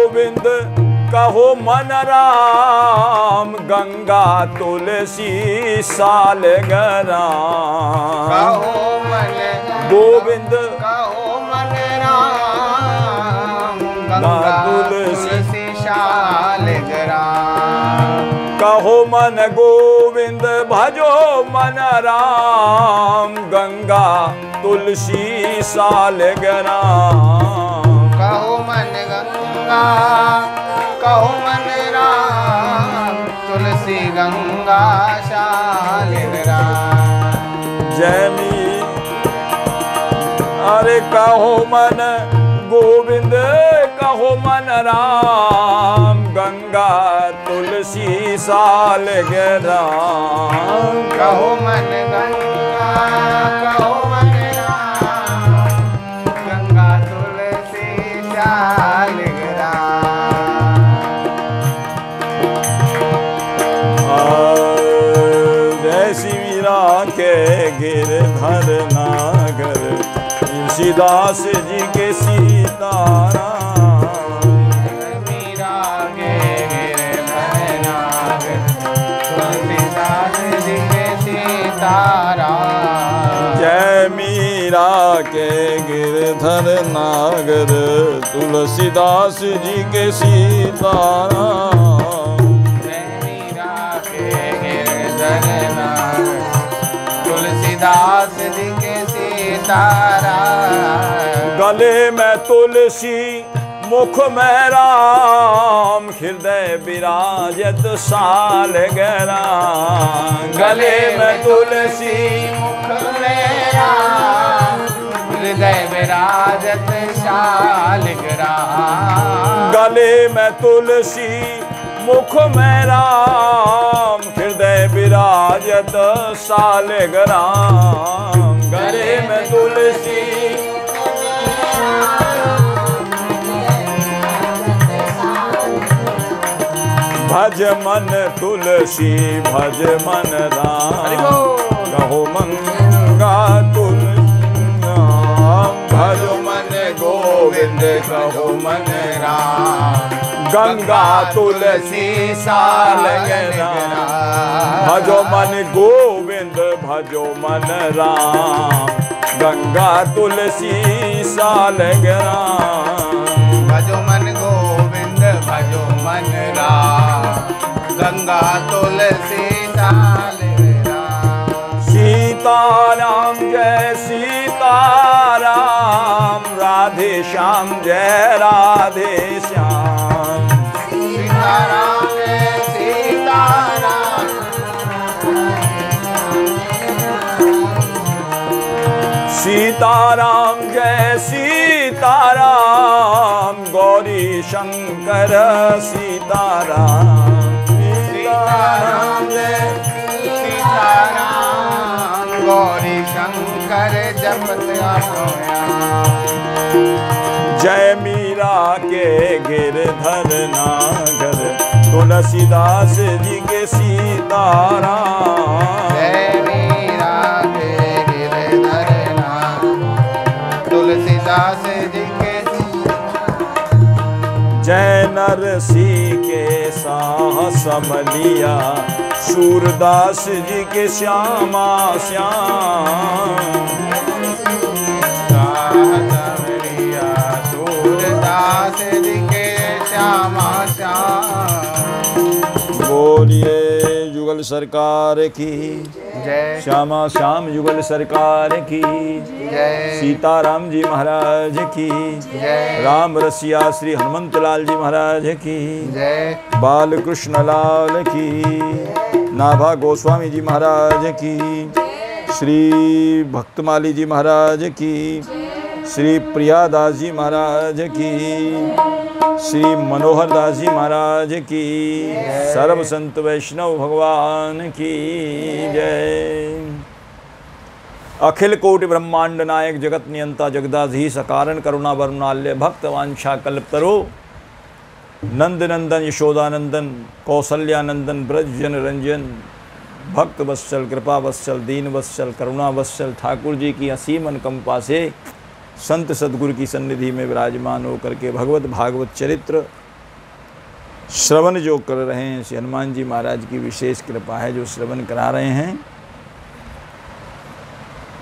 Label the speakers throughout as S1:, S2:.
S1: गोविंद कहो मन राम, गंगा तुलसी सालगरा।
S2: कहो मन
S1: गोविंद
S2: कहो मन राम,
S1: गंगा
S2: गंगा
S1: तुलसी
S2: तुलसी सालगरा।
S1: कहो मन गोविंद भजो मन राम, गंगा तुलसी सालगरा।
S2: कहो मन गंगा कहो मन राम, तुलसी गंगा सालगरा।
S1: जयमी अरे कहो मन गोविंद कहो मन राम, गंगा तुलसी सालगरा।
S2: कहो मन गंगा कहो मन राम, गंगा तुलसी सालगरा।
S1: जय शिवीरा के गिरधर नागर, तुलसीदास जी के सीताराम।
S2: मीरा के गिरधर नागर, तुलसीदास जी के सीताराम।
S1: जय मीरा के गिरधर नागर, तुलसीदास जी के सीताराम।
S2: जय मीरा के गिरधर नागर, तुलसीदास जी के सीताराम।
S1: गले में तुलसी मुख में राम, हृदय विराजत सालगरा। गले में तुलसी
S2: मुख में राम, हृदय विराजत सालगरा।
S1: गले में तुलसी मुख में राम, हृदय विराजत सालगरा। गले में तुलसी भज मन तुलसी भज मन राम, कहो मंगा तुलसी राम। भजो मन गोविंद कहो मन राम, गंगा तुलसी सालगरा। भजो मन गोविंद भजो मन राम, गंगा तुलसी सालगरा।
S2: भजो मन गोविंद भजो मन राम, गंगा तुलसी सालगरा।
S1: सीताराम जय सीताराम, राधे श्याम जय राधे श्याम।
S2: सीताराम जय सीताराम,
S1: सीताराम जय सीताराम, गौरी शंकर सीताराम।
S2: सीताराम जय सीताराम, गौरी शंकर जपत सोया।
S1: जय मीरा के गिरधर नागर, तुलसीदास जी के सीताराम।
S2: जय मीरा के गिरधर नागर, तुलसीदास जी के।
S1: जय नरसी के साहस बलिया, सूरदास जी के श्यामा श्याम।
S2: सूरदास जी के श्यामा श्याम।
S1: बोलिए जुगल सरकार की
S2: जय।
S1: श्यामा श्याम जुगल सरकार की
S2: जय।
S1: सीताराम जी महाराज की
S2: जय।
S1: राम रसिया श्री हनुमंत लाल जी महाराज की
S2: जय।
S1: बालकृष्ण लाल की नाभा गोस्वामी जी महाराज की श्री भक्तमाली जी महाराज की श्री प्रियादास जी महाराज की श्री मनोहर दास जी महाराज की सर्व संत वैष्णव भगवान की जय। अखिल कोटि ब्रह्मांड नायक जगत नियंता जगदाधीश अकारण करुणा वरुणाल्य भक्त वांछा कल्पतरो नंद नंदन यशोदानंदन कौसल्यानंदन ब्रज जन रंजन भक्त वत्सल कृपा वत्सल दीन वत्सल करुणा वत्सल ठाकुर जी की असीम अनुकंपा से संत सदगुरु की सन्निधि में विराजमान होकर के भगवत भागवत चरित्र श्रवण जो कर रहे हैं, श्री हनुमान जी महाराज की विशेष कृपा है जो श्रवण करा रहे हैं।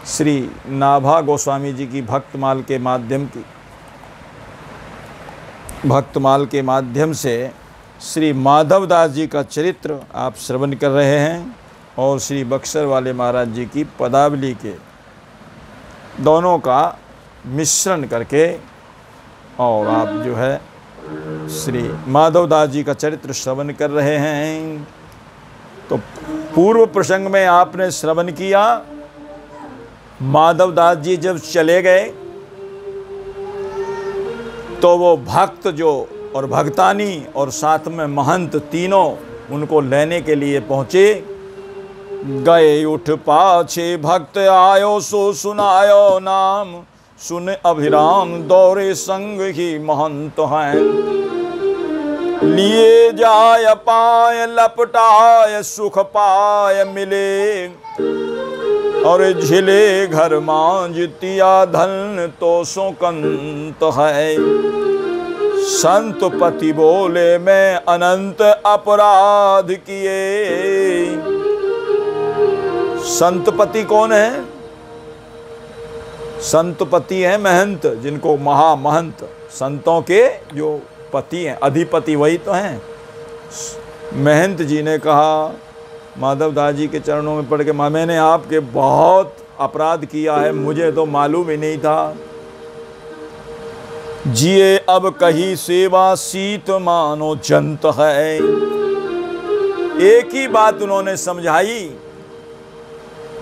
S1: श्री नाभा गोस्वामी जी की भक्तमाल के माध्यम से श्री माधवदास जी का चरित्र आप श्रवण कर रहे हैं और श्री बक्सर वाले महाराज जी की पदावली के दोनों का मिश्रण करके और आप जो है श्री माधवदास जी का चरित्र श्रवण कर रहे हैं। तो पूर्व प्रसंग में आपने श्रवण किया, माधवदास जी जब चले गए तो वो भक्त जो और भक्तानी और साथ में महंत तीनों उनको लेने के लिए पहुँचे। गए उठ पाछे भक्त आयो सो सुनायो नाम, सुन अभिराम दौरे संग ही महंत हैं। लिए जाय पाय लपटाय सुख पाय मिले, और झिले घर मांजतिया धन तो सुकंत है। संत पति बोले मैं अनंत अपराध किए। संत पति कौन है? संत पति हैं महंत, जिनको महामहंत संतों के जो पति हैं, अधिपति वही तो हैं। महंत जी ने कहा माधवदास जी के चरणों में पड़ के, मैंने आपके बहुत अपराध किया है, मुझे तो मालूम ही नहीं था। जिए अब कही सेवा सीत मानो जंत है। एक ही बात उन्होंने समझाई।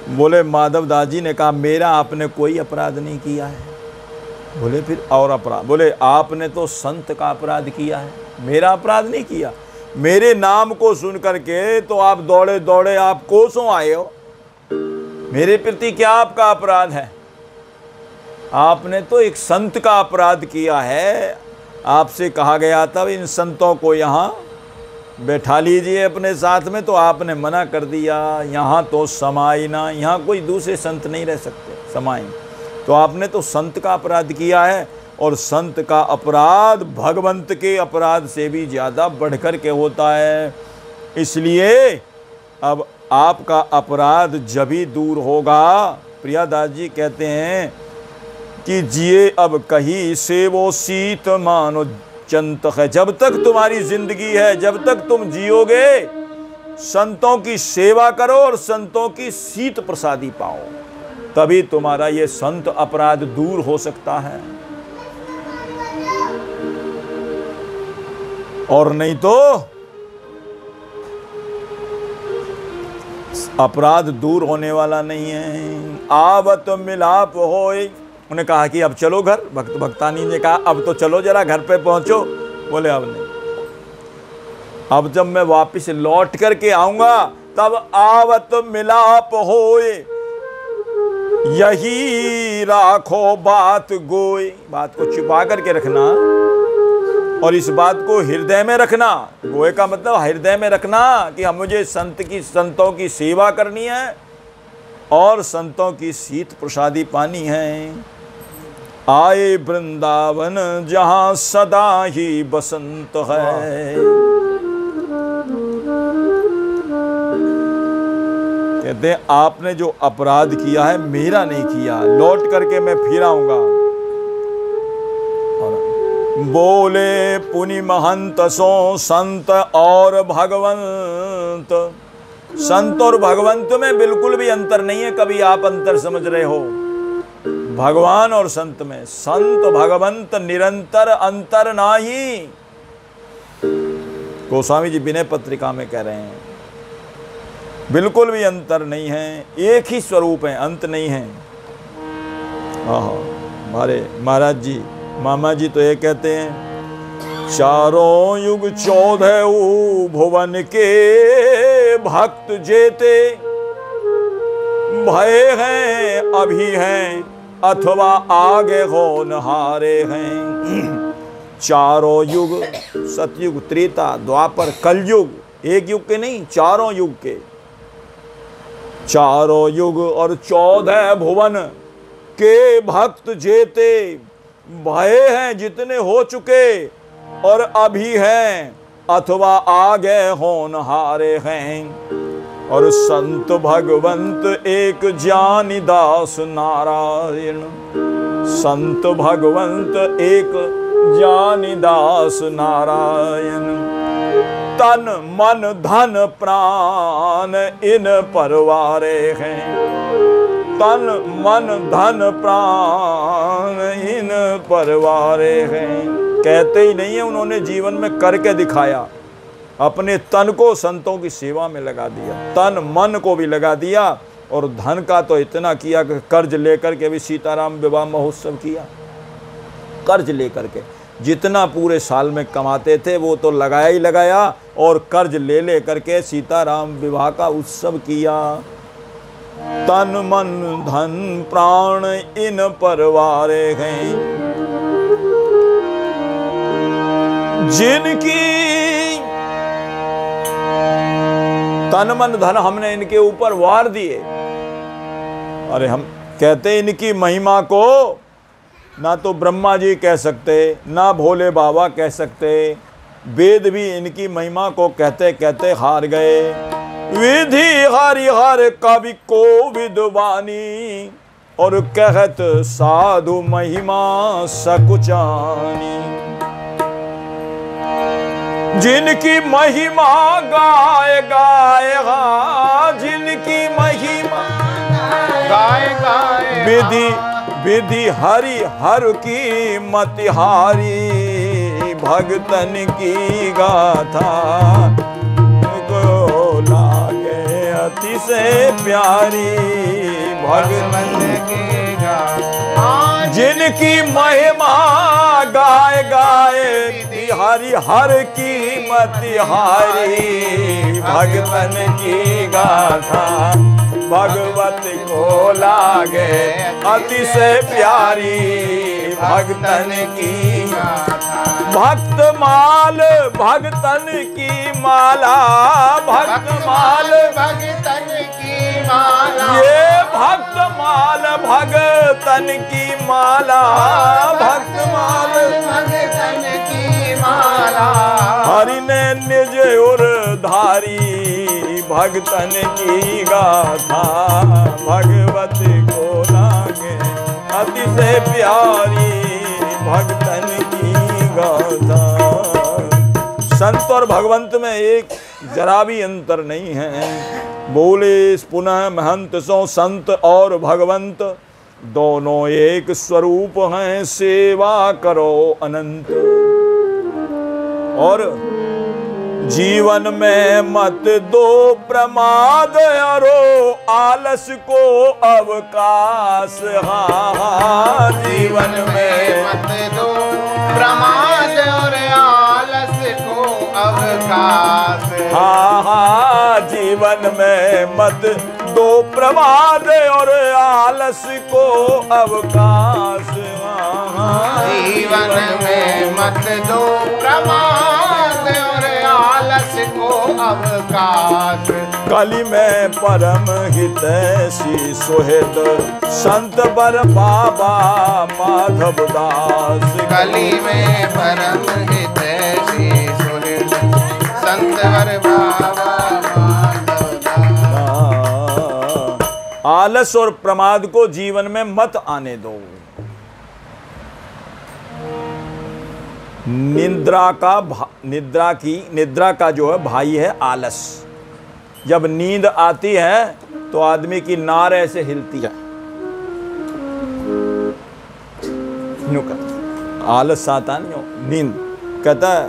S1: बोले माधवदास जी ने कहा मेरा आपने कोई अपराध नहीं किया है। बोले फिर और अपराध? बोले आपने तो संत का अपराध किया है, मेरा अपराध नहीं किया। मेरे नाम को सुन करके तो आप दौड़े दौड़े आप कोसों आए हो, मेरे प्रति क्या आपका अपराध है? आपने तो एक संत का अपराध किया है। आपसे कहा गया था इन संतों को यहाँ बैठा लीजिए अपने साथ में, तो आपने मना कर दिया। यहाँ तो समाई ना, यहाँ कोई दूसरे संत नहीं रह सकते समाई। तो आपने तो संत का अपराध किया है, और संत का अपराध भगवंत के अपराध से भी ज़्यादा बढ़कर के होता है। इसलिए अब आपका अपराध जब ही दूर होगा। प्रियादास जी कहते हैं कि जिए अब कही से वो सीत मानो चंत है। जब तक तुम्हारी जिंदगी है, जब तक तुम जियोगे, संतों की सेवा करो और संतों की शीत प्रसादी पाओ, तभी तुम्हारा ये संत अपराध दूर हो सकता है। और नहीं तो अपराध दूर होने वाला नहीं है। आवत मिलाप होए। उन्हें कहा कि अब चलो घर। भक्तानी ने कहा अब तो चलो जरा घर पे पहुंचो। बोले अब नहीं, अब जब मैं वापस लौट करके आऊंगा तब आवत मिलाप होए, यही राखो बात गोए। बात को छुपा करके रखना और इस बात को हृदय में रखना। गोए का मतलब हृदय में रखना कि हम मुझे संतों की सेवा करनी है और संतों की शीत प्रसादी पानी है। आए वृंदावन जहाँ सदा ही बसंत है। कहते हैं आपने जो अपराध किया है मेरा नहीं किया, लौट करके मैं फिर आऊंगा। बोले पुनि महंत सो संत और भगवंत। संत और भगवंत में बिल्कुल भी अंतर नहीं है। कभी आप अंतर समझ रहे हो भगवान और संत में? संत भगवंत निरंतर अंतर नाही। गोस्वामी जी विनय पत्रिका में कह रहे हैं बिल्कुल भी अंतर नहीं है, एक ही स्वरूप है, अंत नहीं है। हमारे महाराज जी मामा जी तो ये कहते हैं, चारों युग 14 भुवन के भक्त जेते, भय हैं अभी हैं अथवा आगे हो नहारे हैं। चारों युग, सतयुग, त्रेता, द्वापर, कलयुग, एक युग के नहीं, चारों युग के। चारों युग और 14 भुवन के भक्त जेते, भय हैं जितने हो चुके और अभी हैं अथवा आगे होनहारे हैं। और संत भगवंत एक ज्ञानी दास नारायण, संत भगवंत एक ज्ञानी दास नारायण। तन मन धन प्राण इन परवारे हैं, तन मन धन प्राण इन परवारे हैं। कहते ही नहीं है, उन्होंने जीवन में करके दिखाया। अपने तन को संतों की सेवा में लगा दिया, तन मन को भी लगा दिया, और धन का तो इतना किया कि कर्ज लेकर के भी सीताराम विवाह महोत्सव किया। कर्ज लेकर के जितना पूरे साल में कमाते थे वो तो लगाया ही लगाया, और कर्ज ले करके सीताराम विवाह का उत्सव किया। तन मन धन प्राण इन परवारे हैं, जिनकी तन मन धन हमने इनके ऊपर वार दिए। अरे हम कहते इनकी महिमा को ना तो ब्रह्मा जी कह सकते, ना भोले बाबा कह सकते, वेद भी इनकी महिमा को कहते कहते हार गए। विधि हरिहर कवि को विद्वानी, और कहत साधु महिमा सकुचानी। जिनकी महिमा गाय गाय, जिनकी महिमा
S2: गाय गाय
S1: विधि विधि हरि हर की मतिहारी, भगतन की गाथा को लागे अति से प्यारी। भगतन
S2: की गाथा,
S1: जिनकी महिमा गाय गाय, हरि हर की मतिहारी, भगतन की गाथा भगवत को लागे अति से प्यारी। भगतन की भक्त माल भगतन की माला, भक्त माल
S2: भगतन की माला,
S1: ये भक्त माल भगतन की माला, भक्त माल
S2: भगतन की माला।
S1: हरि ने निज उर धारी, भगतन की गाथा भगवत को लागे अति से प्यारी। भगतन की गाथा। संत और भगवंत में एक जरा भी अंतर नहीं है। बोले पुनः महंत सो संत और भगवंत, दोनों एक स्वरूप हैं, सेवा करो अनंत। और जीवन में मत दो प्रमाद, अरो आलस को अवकाश। हाँ, जीवन में
S2: मत दो प्रमाद और आलस को अवकाश।
S1: हाँ, जीवन में मत दो प्रमाद और आलस को अवकाश।
S2: जीवन में मत दो प्रमाद और आलस को अवकाश।
S1: कली में परम हितैषी सुहृद, संत बर बाबा माधव दास।
S2: कली में परम हितैषी सुहृद, संत बर बाबा माधव दास।
S1: आलस और प्रमाद को जीवन में मत आने दो। निद्रा का जो है भाई है आलस। जब नींद आती है तो आदमी की नार ऐसे हिलती है, आलस आता नहीं हो। नींद कहता है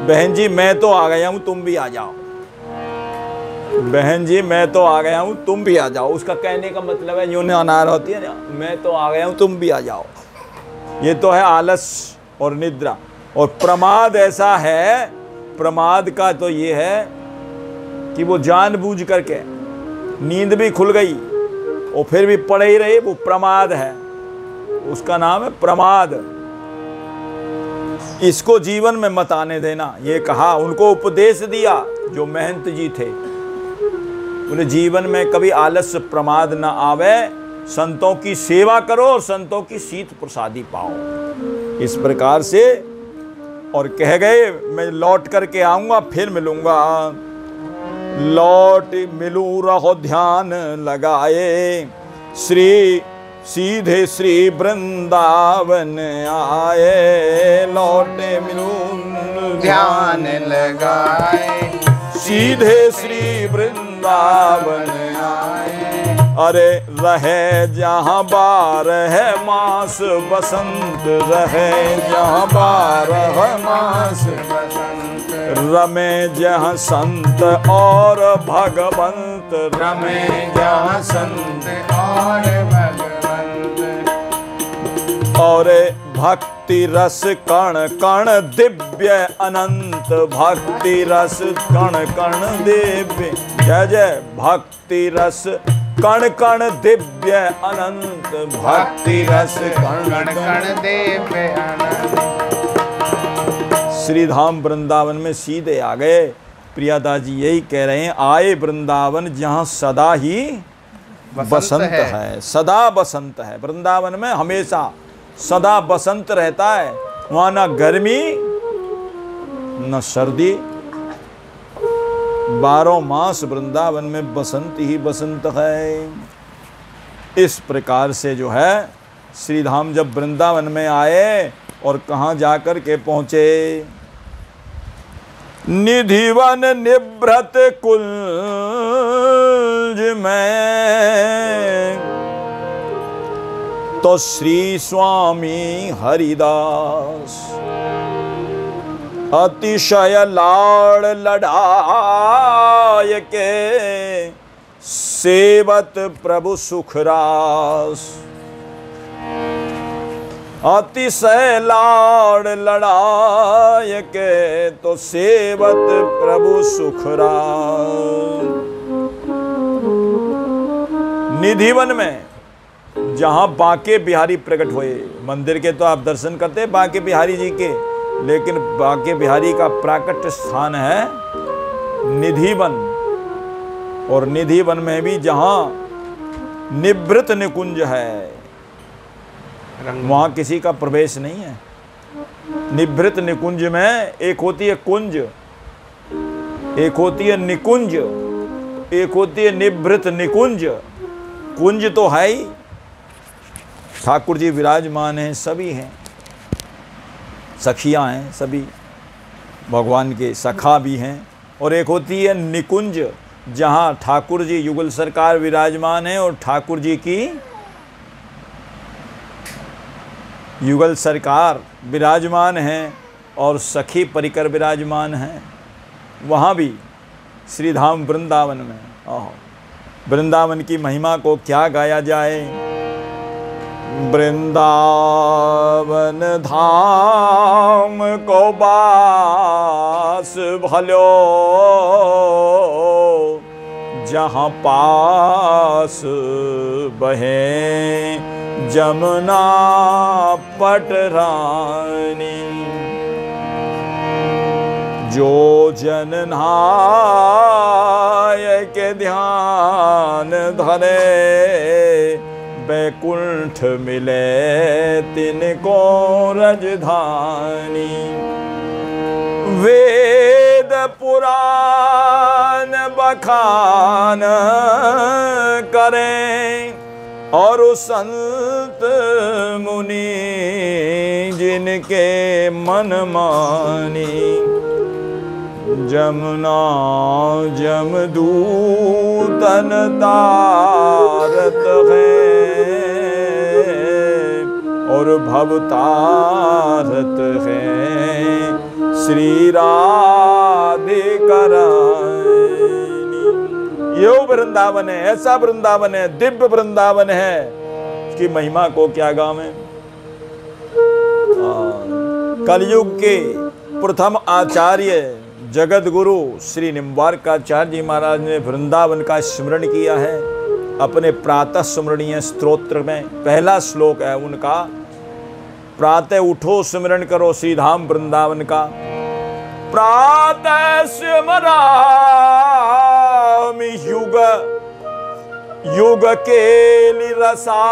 S1: बहन जी मैं तो आ गया हूं, तुम भी आ जाओ। बहन जी मैं तो आ गया हूं, तुम भी आ जाओ। उसका कहने का मतलब है यूं अनार होती है ना, मैं तो आ गया हूं, तुम भी आ जाओ। ये तो है आलस और निद्रा। और प्रमाद ऐसा है, प्रमाद का तो ये है कि वो जानबूझ करके नींद भी खुल गई और फिर भी पड़े ही रहे, वो प्रमाद है। उसका नाम है प्रमाद। इसको जीवन में मत आने देना, ये कहा। उनको उपदेश दिया जो महंत जी थे, उन्हें जीवन में कभी आलस प्रमाद ना आवे। संतों की सेवा करो और संतों की शीत प्रसादी पाओ। इस प्रकार से और कह गए मैं लौट करके आऊंगा, फिर मिलूंगा। लौट मिलूं रहो ध्यान लगाए, सीधे श्री वृंदावन आए। लौटे मिलूं
S2: ध्यान लगाए,
S1: सीधे श्री वृंदावन आए। अरे रहे जहाँ 12 मास बसंत, रहे जहाँ 12 मास
S2: बसंत,
S1: रमे जहाँ संत और भगवंत,
S2: रमे जहाँ संत और भगवंत।
S1: और भक्ति रस कण कण दिव्य अनंत, भक्ति रस कण कण दिव्य, जय जय। भक्ति रस कण कण दिव्य अनंत, भक्ति रस कण
S2: कण दिव्य अनंत।
S1: श्री धाम वृंदावन में सीधे आ गए। प्रियादास जी यही कह रहे हैं, आए वृंदावन जहाँ सदा ही बसंत है, सदा बसंत है। वृंदावन में हमेशा सदा बसंत रहता है, वहाँ ना गर्मी न सर्दी, 12 मास वृंदावन में बसंत ही बसंत है। इस प्रकार से जो है श्री धाम जब वृंदावन में आए और कहाँ जाकर के पहुँचे, निधिवन निभृत कुंज में, तो श्री स्वामी हरिदास अतिशय लाड़ लड़ाय के, सेवत प्रभु सुखरास। अतिशय लाड़ लड़ाय के, तो सेवत प्रभु सुखरास। निधिवन में जहाँ बांके बिहारी प्रकट हुए, मंदिर के तो आप दर्शन करते हैं बांके बिहारी जी के, लेकिन बांके बिहारी का प्राकट स्थान है निधिवन। और निधिवन में भी जहाँ निभृत निकुंज है, वहाँ किसी का प्रवेश नहीं है। निभृत निकुंज में एक होती है कुंज, एक होती है निकुंज, एक होती है निभृत निकुंज। कुंज तो है ही, ठाकुर जी विराजमान हैं, सभी हैं, सखियां हैं, सभी भगवान के सखा भी हैं। और एक होती है निकुंज, जहाँ ठाकुर जी युगल सरकार विराजमान हैं और ठाकुर जी की युगल सरकार विराजमान हैं और सखी परिकर विराजमान हैं। वहाँ भी श्री धाम वृंदावन में, वृंदावन की महिमा को क्या गाया जाए। वृंदावन धाम को बास भलो, जहाँ पास बहे जमुना पटरानी। जो जन नहाय के ध्यान धरे, बैकुंठ मिले तिनको रजधानी। वेद पुराण बखान करें और संत मुनि जिनके मन मानी। जमुना जमदूतन तारत है और भवतारत है श्री राधिकारानी। यो वृंदावन है, ऐसा वृंदावन है, दिव्य वृंदावन है कि महिमा को क्या गावें। कलयुग के प्रथम आचार्य जगत गुरु श्री निम्बार्काचार्य जी महाराज ने वृंदावन का स्मरण किया है अपने प्रातः स्मरणीय स्तोत्र में। पहला श्लोक है उनका, प्रातः उठो स्मरण करो श्री धाम वृंदावन का। प्रातः स्मरामि युग युग के रसाभिषिक्तम,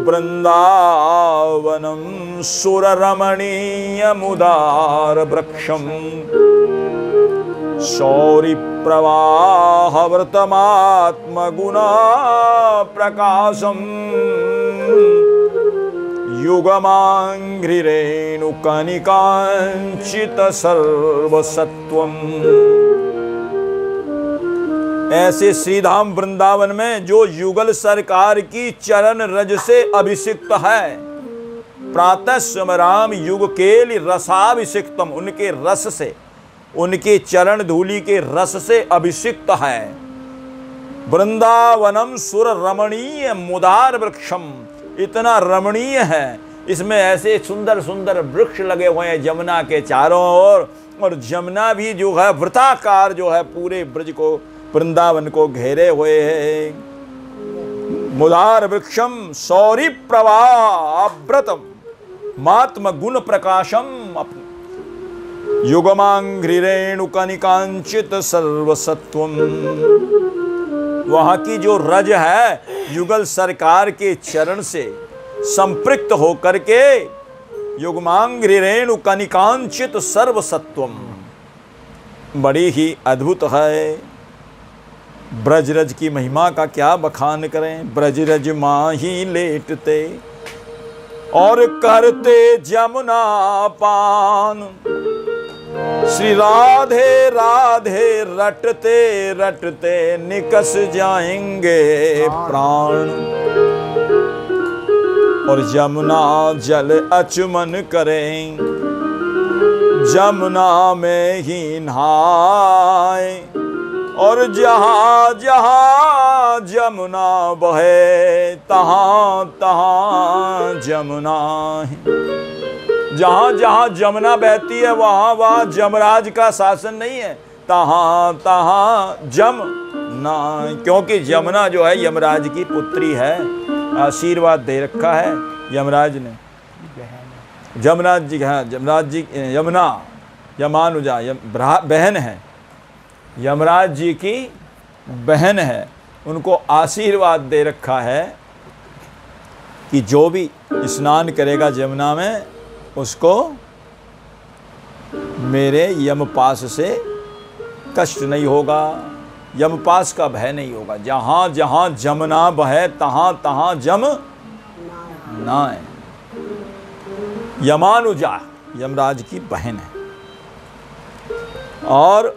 S1: वृंदावनम सुररमणीयमुदार वृक्षम शौरि प्रवाहव्रतमात्मगुणा प्रकाशम युगमांघ्रिरेणुकनिकांचित सर्वसत्वम। ऐसे श्रीधाम वृंदावन में जो युगल सरकार की चरण रज से अभिषिक्त है, प्रातः स्मराम युग के रसाभिषिक्तम, उनके रस से, उनके चरण धूलि के रस से अभिषिक्त है। वृंदावनम सुर रमणीय मुदार वृक्षम, इतना रमणीय है, इसमें ऐसे सुंदर सुंदर वृक्ष लगे हुए हैं जमुना के चारों ओर, और जमुना भी जो है वृत्ताकार जो है पूरे ब्रज को, वृंदावन को घेरे हुए है। मुदार वृक्षम सौरि प्रवाव्रतम मात्म गुण प्रकाशम युगमांघ्रिरेणुकनिकांचित सर्वसत्वम। वहाँ की जो रज है युगल सरकार के चरण से संपृक्त होकर के युगमांघ्रिरेणुकनिकांचित सर्वसत्वम, बड़ी ही अद्भुत है। ब्रजरज की महिमा का क्या बखान करें। ब्रजरज माही लेटते और करते जमुना पान, श्री राधे राधे रटते रटते निकस जाएंगे प्राण, और जमुना जल अचमन करें, जमुना में ही नहाए, और जहाँ जहाँ जमुना बहे तहाँ तहाँ जमुना है। जहाँ जहाँ जमुना बहती है वहाँ वहाँ जमराज का शासन नहीं है, तहाँ तहाँ जमुना, क्योंकि जमुना जो है यमराज की पुत्री है, आशीर्वाद दे रखा है यमराज ने। जमराज जी, हाँ जमराज जी, यमुना यमानुजा बहन है, यमराज जी की बहन है, उनको आशीर्वाद दे रखा है कि जो भी स्नान करेगा जमुना में उसको मेरे यमपास से कष्ट नहीं होगा, यमपास का भय नहीं होगा। जहाँ जहाँ जमुना बहे तहाँ तहाँ जम ना है। यमानुजा यमराज की बहन है। और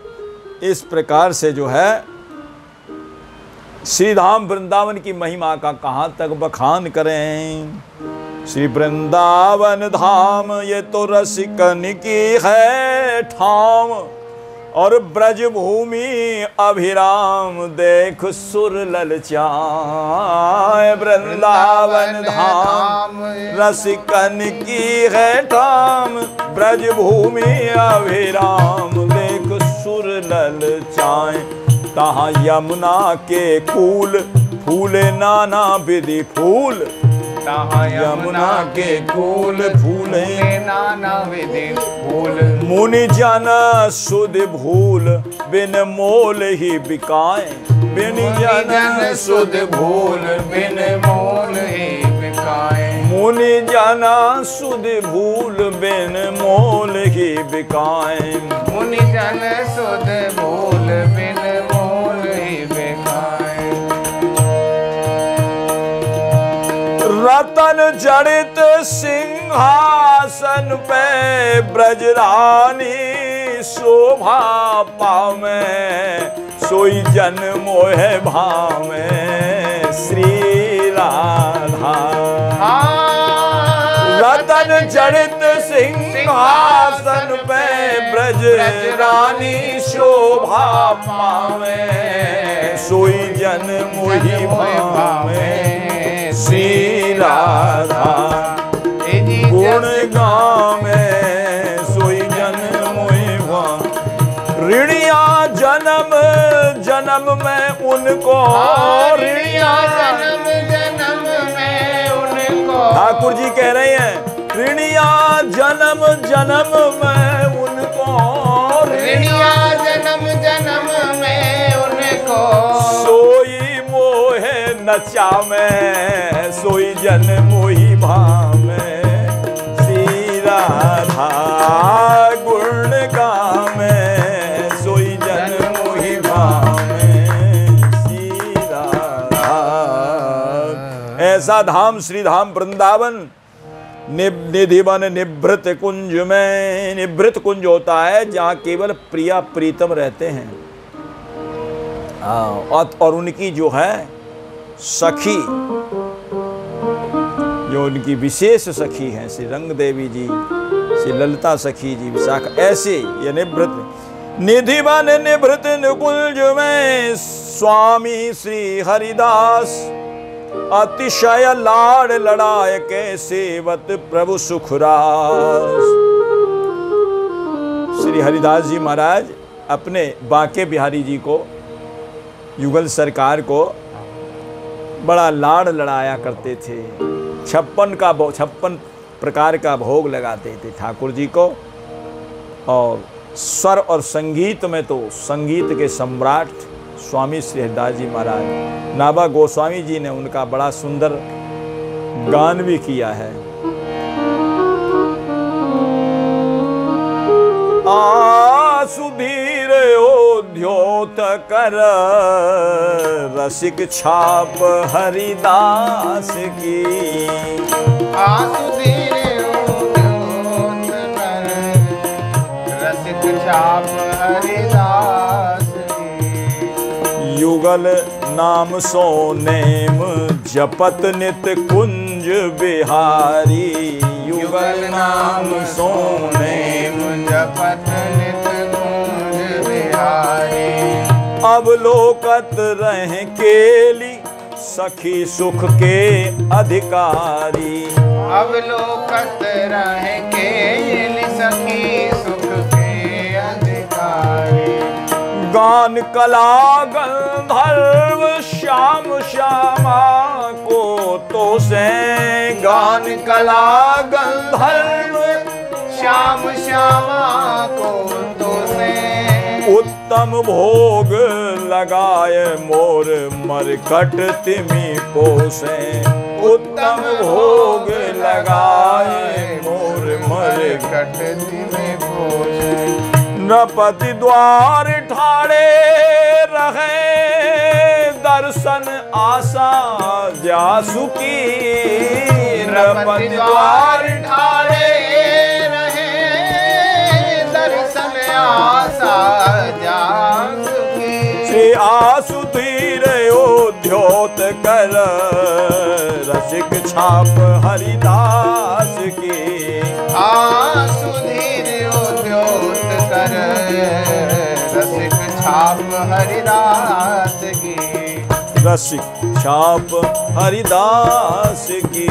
S1: इस प्रकार से जो है श्रीधाम वृंदावन की महिमा का कहाँ तक बखान करें। श्री वृंदावन धाम ये तो रसिकन की है ठाम, और ब्रज भूमि अभिराम देख सुर ललचाए। वृंदावन धाम रसिकन की है ठाम, ब्रज भूमि अभिराम देख सुर ललचाए। तहाँ यमुना के कूल फूले नाना विधि फूल,
S2: तहाँ यमुना के कूल फूले नाना विधि फूल।
S1: मुनि जन सुध भूल बिन मोल ही बिकाए, बिन जन
S2: सुध भूल बिन मोल ही बिकाए।
S1: मुनि जन सुध भूल बिन मोल ही बिकाए।
S2: मुनि जन सुध भूल बिन मोल ही बिकाए।
S1: रतन जड़ित सिंहासन पे ब्रजरानी शोभा पावे, सोई जन मोहे भावे श्री राधा। रतन जड़ित सिंहासन पे ब्रजरानी शोभा पावे, सोई जन मोहि भावे श्री राधा। गुण गावे सोई जन मोहि भावे। ऋणिया जन्म जन्म में उनको,
S2: ऋणिया जन्म जन्म में उनको।
S1: ठाकुर जी कह रहे हैं ऋणिया जन्म जन्म में उनको,
S2: ऋणिया जन्म जन्म में उनको।
S1: सोई मोहे नचावे सोई जन मोहि भावे श्री राधा गुण गावे सोई जन मोहि भावे श्री राधा। ऐसा धाम श्री धाम वृंदावन निधिवन निभृत कुंज में, निभृत कुंज होता है जहाँ केवल प्रिया प्रीतम रहते हैं। और उनकी जो है सखी, जो उनकी विशेष सखी हैं, श्री रंग देवी जी, श्री ललिता सखी जी, विशाखा, ऐसे ये निभृत निधिवन निभृत कुंज में स्वामी श्री हरिदास अतिशय लाड़ लड़ाए के सेवत प्रभु सुखरास। श्री हरिदास जी महाराज अपने बांके बिहारी जी को, युगल सरकार को बड़ा लाड़ लड़ाया करते थे। 56 प्रकार का भोग लगाते थे ठाकुर जी को। और स्वर और संगीत में तो संगीत के सम्राट स्वामी श्री हरिदास जी महाराज, नाभा गोस्वामी जी ने उनका बड़ा सुंदर गान भी किया है। सुधीर ओध्योत कर रसिक छाप हरिदास की।
S2: सुधीर ओध्योत कर रसिक छाप हरिदास।
S1: युगल नाम सोनेम जपत नित कुंज बिहारी। युगल नाम सोनेम
S2: जपत नित कुंज बिहारी।
S1: अब लोकत रहे केली सखी सुख के अधिकारी।
S2: अब लोकत रहे केली सखी सुख के अधिकारी।
S1: गान कला गंधर्व श्याम श्यामा को तो से। गान कला गंधर्व
S2: श्याम श्यामा को तो से।
S1: उत्तम भोग लगाए मोर मरकट तिमी पोसे। उत्तम भोग लगाए मोर मरकट
S2: तिमी पोसे।
S1: नृपति द्वार ठाड़े रहे दर्शन आशा जासु की। नृपति द्वार ठाड़े
S2: रहे दर्शन आशा जासु की।
S1: श्री आसुधीर ओध्योत कर रसिक छाप हरिदास की।
S2: आसुधीर ओध्योत कर रसिक छाप हरिदास की।
S1: रसिक छाप हरिदास की।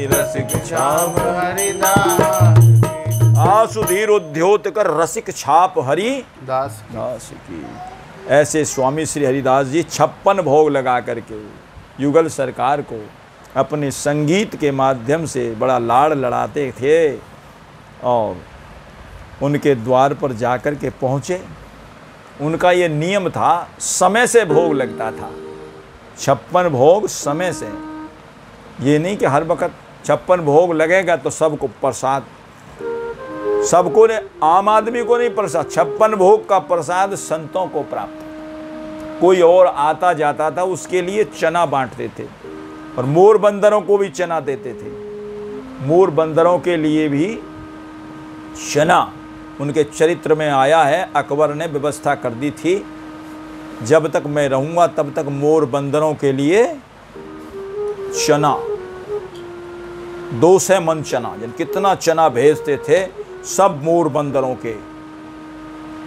S1: रसिक छाप
S2: हरिदास।
S1: आसुधीर उद्योत कर रसिक छाप हरिदास की। ऐसे स्वामी श्री हरिदास जी 56 भोग लगा करके युगल सरकार को अपने संगीत के माध्यम से बड़ा लाड़ लड़ाते थे। और उनके द्वार पर जाकर के पहुँचे। उनका ये नियम था, समय से भोग लगता था। 56 भोग समय से, ये नहीं कि हर वक्त 56 भोग लगेगा तो सबको प्रसाद, सबको ने, आम आदमी को नहीं प्रसाद। 56 भोग का प्रसाद संतों को प्राप्त। कोई और आता जाता था उसके लिए चना बांटते थे। और मोर बंदरों को भी चना देते थे। मोर बंदरों के लिए भी चना उनके चरित्र में आया है। अकबर ने व्यवस्था कर दी थी, जब तक मैं रहूँगा तब तक मोर बंदरों के लिए चना, 200 मन चना, जब कितना चना भेजते थे सब मोर बंदरों के।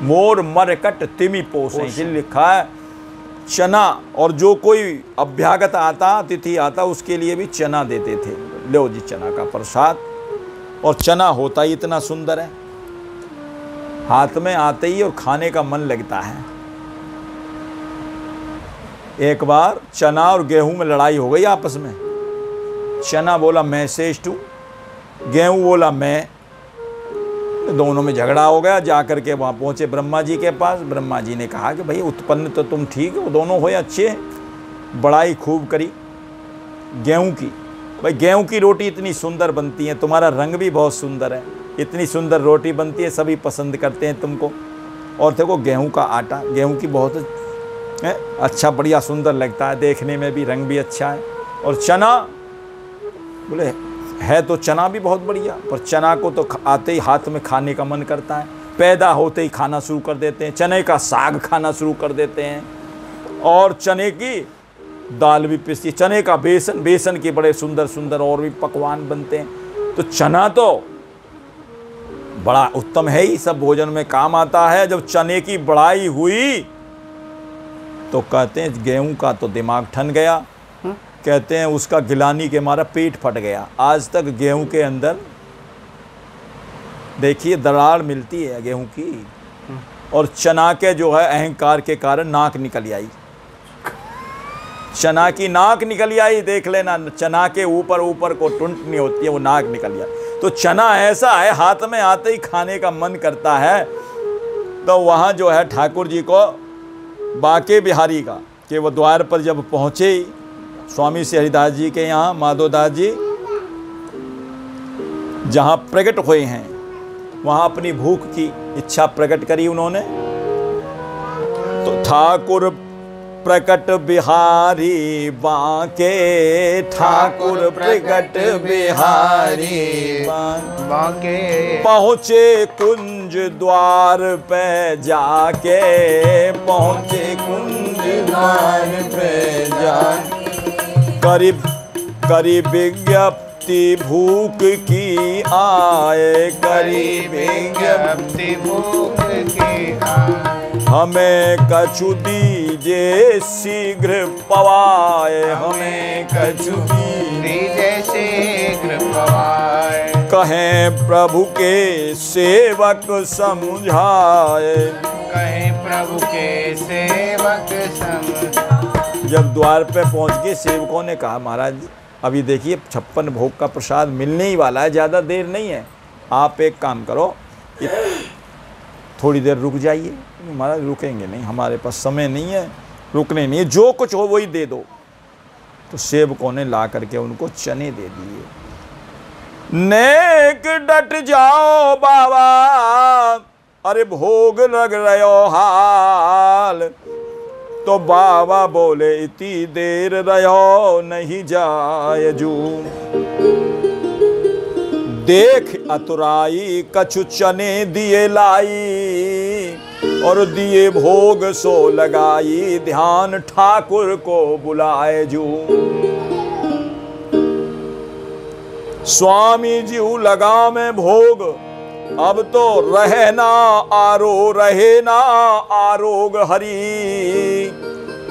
S1: मोर मरकट तिमी पोसे, इसलिए लिखा है चना। और जो कोई अभ्यागत आता, अतिथि आता, उसके लिए भी चना देते थे। लो जी चना का प्रसाद। और चना होता ही इतना सुंदर है, हाथ में आते ही और खाने का मन लगता है। एक बार चना और गेहूं में लड़ाई हो गई आपस में। चना बोला मैं श्रेष्ठ हूँ, गेहूं बोला मैं। दोनों में झगड़ा हो गया। जाकर के वहाँ पहुँचे ब्रह्मा जी के पास। ब्रह्मा जी ने कहा कि भाई उत्पन्न तो तुम ठीक हो, दोनों हो अच्छे, बड़ाई खूब करी गेहूं की। भाई गेहूं की रोटी इतनी सुंदर बनती है, तुम्हारा रंग भी बहुत सुंदर है, इतनी सुंदर रोटी बनती है, सभी पसंद करते हैं तुमको। और देखो गेहूं का आटा, गेहूं की बहुत है अच्छा बढ़िया सुंदर लगता है, देखने में भी रंग भी अच्छा है। और चना, बोले है तो चना भी बहुत बढ़िया, पर चना को तो आते ही हाथ में खाने का मन करता है, पैदा होते ही खाना शुरू कर देते हैं, चने का साग खाना शुरू कर देते हैं, और चने की दाल भी पिसती, चने का बेसन, बेसन के बड़े सुंदर सुंदर और भी पकवान बनते हैं। तो चना तो बड़ा उत्तम है ही, सब भोजन में काम आता है। जब चने की बढ़ाई हुई तो कहते हैं गेहूं का तो दिमाग ठन गया, कहते हैं उसका गिलानी के मारा पेट फट गया। आज तक गेहूं के अंदर देखिए दरार मिलती है गेहूं की, और चना के जो है अहंकार के कारण नाक निकल आई, चना की नाक निकल आई, देख लेना चना के ऊपर ऊपर को टुंटनी होती है, वो नाक निकल आई। तो चना ऐसा है हाथ में आते ही खाने का मन करता है। तो वहाँ जो है ठाकुर जी को बाके बिहारी का कि वो द्वार पर जब पहुँचे स्वामी श्री हरिदास जी के यहाँ, माधोदास जी जहाँ प्रकट हुए हैं, वहाँ अपनी भूख की इच्छा प्रकट करी उन्होंने। तो ठाकुर प्रकट बिहारी बांके, ठाकुर प्रकट बिहारी
S2: बांके,
S1: पहुँचे कुंज द्वार पे जाके, पहुँचे कुंज द्वार पे जाके, करीब करीब विज्ञप्ति भूख की आए, करीब
S2: विज्ञप्ति भूख की आए,
S1: हमें कछु दीजे शीघ्र पवाए, हमें कछु
S2: दीजे शीघ्र पवाए,
S1: कहें प्रभु के सेवक समझाए,
S2: कहें प्रभु के सेवक समझाए।
S1: जब द्वार पे पहुंच गए सेवकों ने कहा महाराज अभी देखिए 56 भोग का प्रसाद मिलने ही वाला है, ज़्यादा देर नहीं है, आप एक काम करो थोड़ी देर रुक जाइए। महाराज रुकेंगे नहीं, हमारे पास समय नहीं है, रुकने नहीं है, जो कुछ हो वही दे दो। तो सेवकों ने ला करके उनको चने दे दिए। नेक डट जाओ बाबा, अरे भोग लग रहो हाल। तो बाबा बोले इतनी देर रहो नहीं जाए जू, देख अतुराई कछु चने दिए लाई, और दिए भोग सो लगाई, ध्यान ठाकुर को बुलाए जू। स्वामी जी लगा में भोग, अब तो रहे ना आरो, रहे ना आरोग हरी।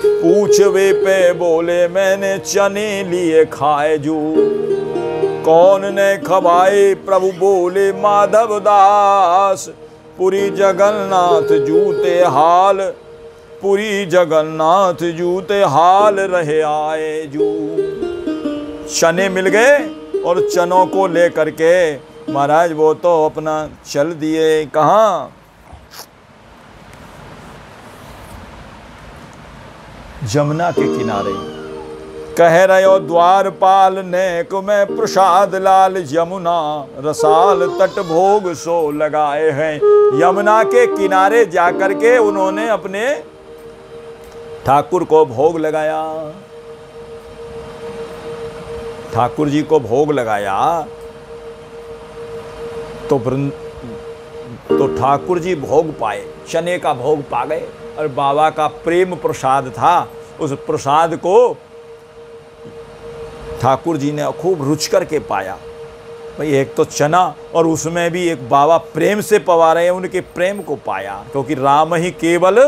S1: पूछवे पे बोले मैंने चने लिए खाए जू, कौन ने खवाए प्रभु बोले माधव दास। पुरी जगन्नाथ जूते हाल, पुरी जगन्नाथ जूते हाल रहे आए जू। चने मिल गए और चनों को लेकर के महाराज वो तो अपना चल दिए कहाँ, जमुना के किनारे। कह रहे हो द्वारपाल ने को मैं प्रसाद लाल, यमुना रसाल तट भोग सो लगाए हैं। यमुना के किनारे जाकर के उन्होंने अपने ठाकुर को भोग लगाया, ठाकुर जी को भोग लगाया। तो ठाकुर जी भोग पाए, चने का भोग पा गए, और बाबा का प्रेम प्रसाद था। उस प्रसाद को ठाकुर जी ने खूब रुच करके पाया। भाई एक तो चना और उसमें भी एक बाबा प्रेम से पवा रहे हैं, उनके प्रेम को पाया, क्योंकि राम ही केवल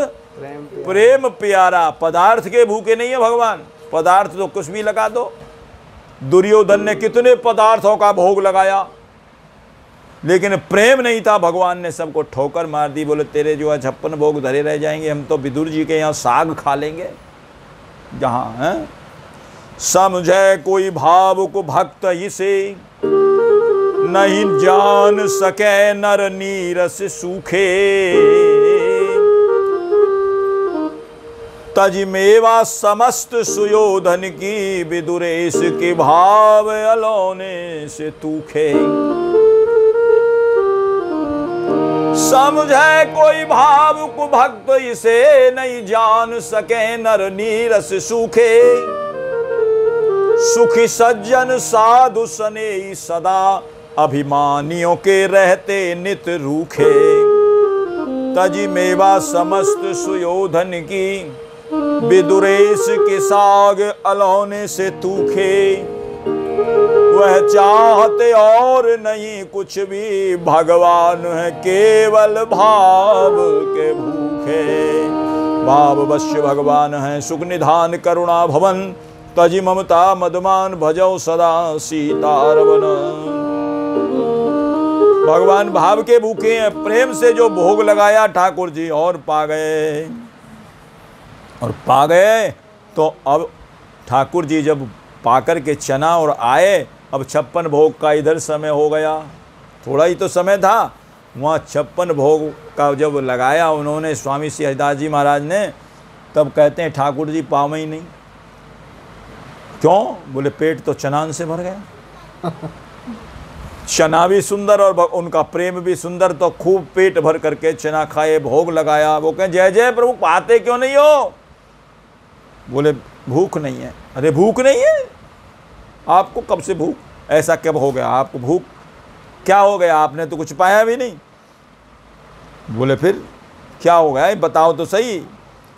S1: प्रेम प्यारा। पदार्थ के भूखे नहीं है भगवान, पदार्थ तो कुछ भी लगा दो। दुर्योधन ने कितने पदार्थों का भोग लगाया, लेकिन प्रेम नहीं था। भगवान ने सबको ठोकर मार दी, बोले तेरे जो है 56 भोग धरे रह जाएंगे, हम तो विदुर जी के यहाँ साग खा लेंगे। जहाँ है समझे कोई भाव को भक्त इसे, नहीं जान सके नर नीरस सूखे। तजिमेवा समस्त सुयोधन की, विदुरेश के भाव अलौने से तूखे। समझे कोई भाव को भक्त इसे, नहीं जान सके नर नीरस सूखे। सुखी सज्जन साधु सने सदा, अभिमानियों के रहते नित रूखे। तजिमेवा समस्त सुयोधन की, विदुरेश के साग अलौने से तूखे। वह चाहते और नहीं कुछ भी, भगवान है केवल भाव के भूखे। भाव वश्य भगवान है सुख निधान करुणा भवन, तजि ममता मदमान भजौ सदा सीतारवन। भगवान भाव के भूखे हैं, प्रेम से जो भोग लगाया ठाकुर जी और पा गए। और पा गए तो अब ठाकुर जी जब पाकर के चना और आए, अब 56 भोग का इधर समय हो गया। थोड़ा ही तो समय था, वहाँ 56 भोग का जब लगाया उन्होंने स्वामी श्री हरिदास जी महाराज ने, तब कहते हैं ठाकुर जी पावे ही नहीं। क्यों? बोले पेट तो चनान से भर गया। चना भी सुंदर और उनका प्रेम भी सुंदर, तो खूब पेट भर करके चना खाए, भोग लगाया। वो कहें जय जय प्रभु, पाते क्यों नहीं हो? बोले भूख नहीं है। अरे भूख नहीं है? आपको कब से भूख? ऐसा कब हो गया आपको भूख? क्या हो गया? आपने तो कुछ पाया भी नहीं। बोले फिर क्या हो गया बताओ तो सही।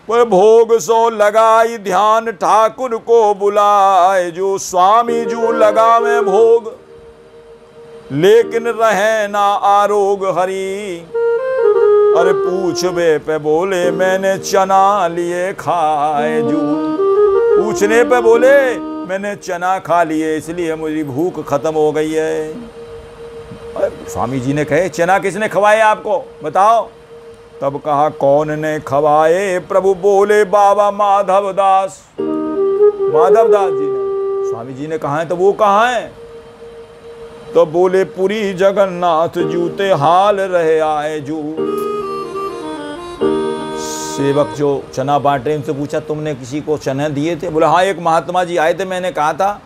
S1: बोले भोग सो लगाई ध्यान ठाकुर को बुलाए, जो स्वामी जू लगा में भोग, लेकिन रहे ना आरोग हरी। अरे पूछबे पे बोले मैंने चना लिए खाए जू। पूछने पे बोले मैंने चना खा लिए, इसलिए मेरी भूख खत्म हो गई है। स्वामी जी ने कहे चना किसने खवाए आपको बताओ? तब कहा कौन ने खवाए? प्रभु बोले बाबा माधव दास। माधव दास जी ने। स्वामी जी ने कहा है तो वो कहाँ है? तो बोले पुरी जगन्नाथ जूते हाल रहे आए जू। सेवक जो चना बांट रहे उनसे पूछा तुमने किसी को चने दिए थे? बोले हाँ एक महात्मा जी आए थे, मैंने कहा था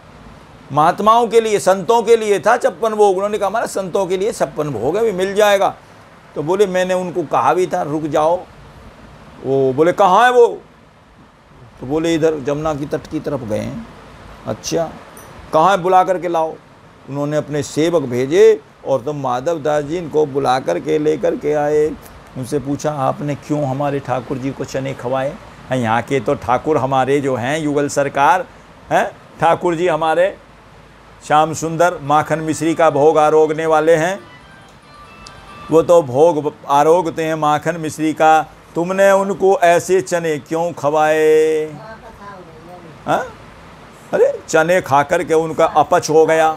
S1: महात्माओं के लिए, संतों के लिए था 56 भोग। उन्होंने कहा हमारा संतों के लिए 56 भोग है, भी मिल जाएगा। तो बोले मैंने उनको कहा भी था रुक जाओ। वो बोले कहाँ है वो? तो बोले इधर जमुना की तट की तरफ गए हैं। अच्छा कहाँ है? बुला करके लाओ। उन्होंने अपने सेवक भेजे और तो माधव दास जी इनको बुला करके लेकर के आए। उनसे पूछा आपने क्यों हमारे ठाकुर जी को चने खवाए? यहाँ के तो ठाकुर हमारे जो हैं युगल सरकार हैं, ठाकुर जी हमारे श्याम सुंदर माखन मिश्री का भोग आरोगने वाले हैं। वो तो भोग आरोगते हैं माखन मिश्री का, तुमने उनको ऐसे चने क्यों खवाए? हाँ? अरे चने खा कर के उनका अपच हो गया,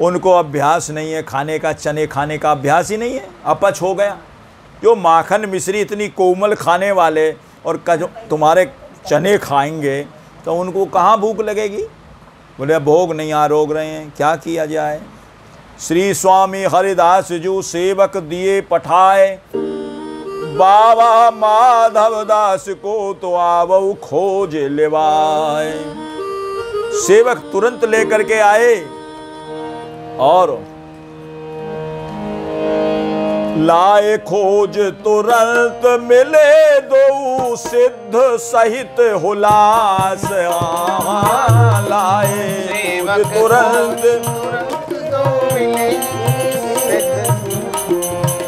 S1: उनको अभ्यास नहीं है खाने का, चने खाने का अभ्यास ही नहीं है, अपच हो गया। जो माखन मिश्री इतनी कोमल खाने वाले और तुम्हारे चने खाएंगे तो उनको कहाँ भूख लगेगी? बोले भोग नहीं आरोग रहे हैं, क्या किया जाए? श्री स्वामी हरिदास जी सेवक दिए पठाए, बाबा माधव दास को तो आवो खोज लेवाए। सेवक तुरंत लेकर के आए और लाए खोज तुरंत मिले दो सिद्ध सहित हुलास। लाए खोज तुरंत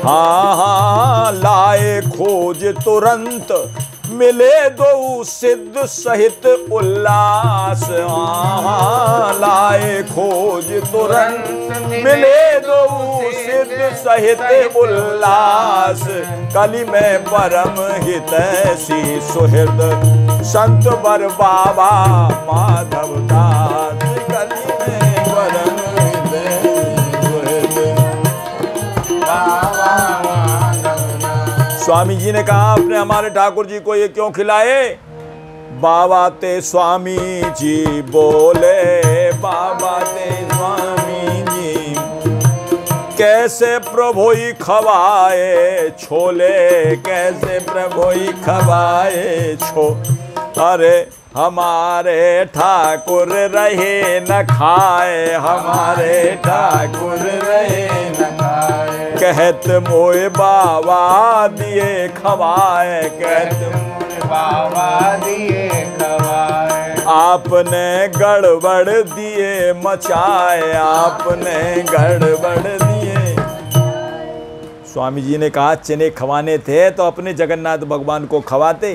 S1: हाँ लाए खोज तुरंत मिले दो सिद्ध सहित उल्लास। लाए खोज तुरंत मिले दो सिद्ध सहित उल्लास। कलि में परम हितैषी सुहृद संत बर बाबा माधव दास। कलि में परम स्वामी जी ने कहा आपने हमारे ठाकुर जी को ये क्यों खिलाए? बाबा ते स्वामी जी बोले, बाबा ते स्वामी जी कैसे प्रभुई खवाए छोले, कैसे प्रभुई खवाए छो। अरे हमारे ठाकुर रहे न खाए, हमारे ठाकुर रहे न खाए। कहत मोए बाबा दिए खवाए, कहत मोए
S2: बाबा दिए खवाए।
S1: आपने गड़बड़ दिए मचाए, आपने गड़बड़ दिए। स्वामी जी ने कहा चने खवाने थे तो अपने जगन्नाथ भगवान को खवाते,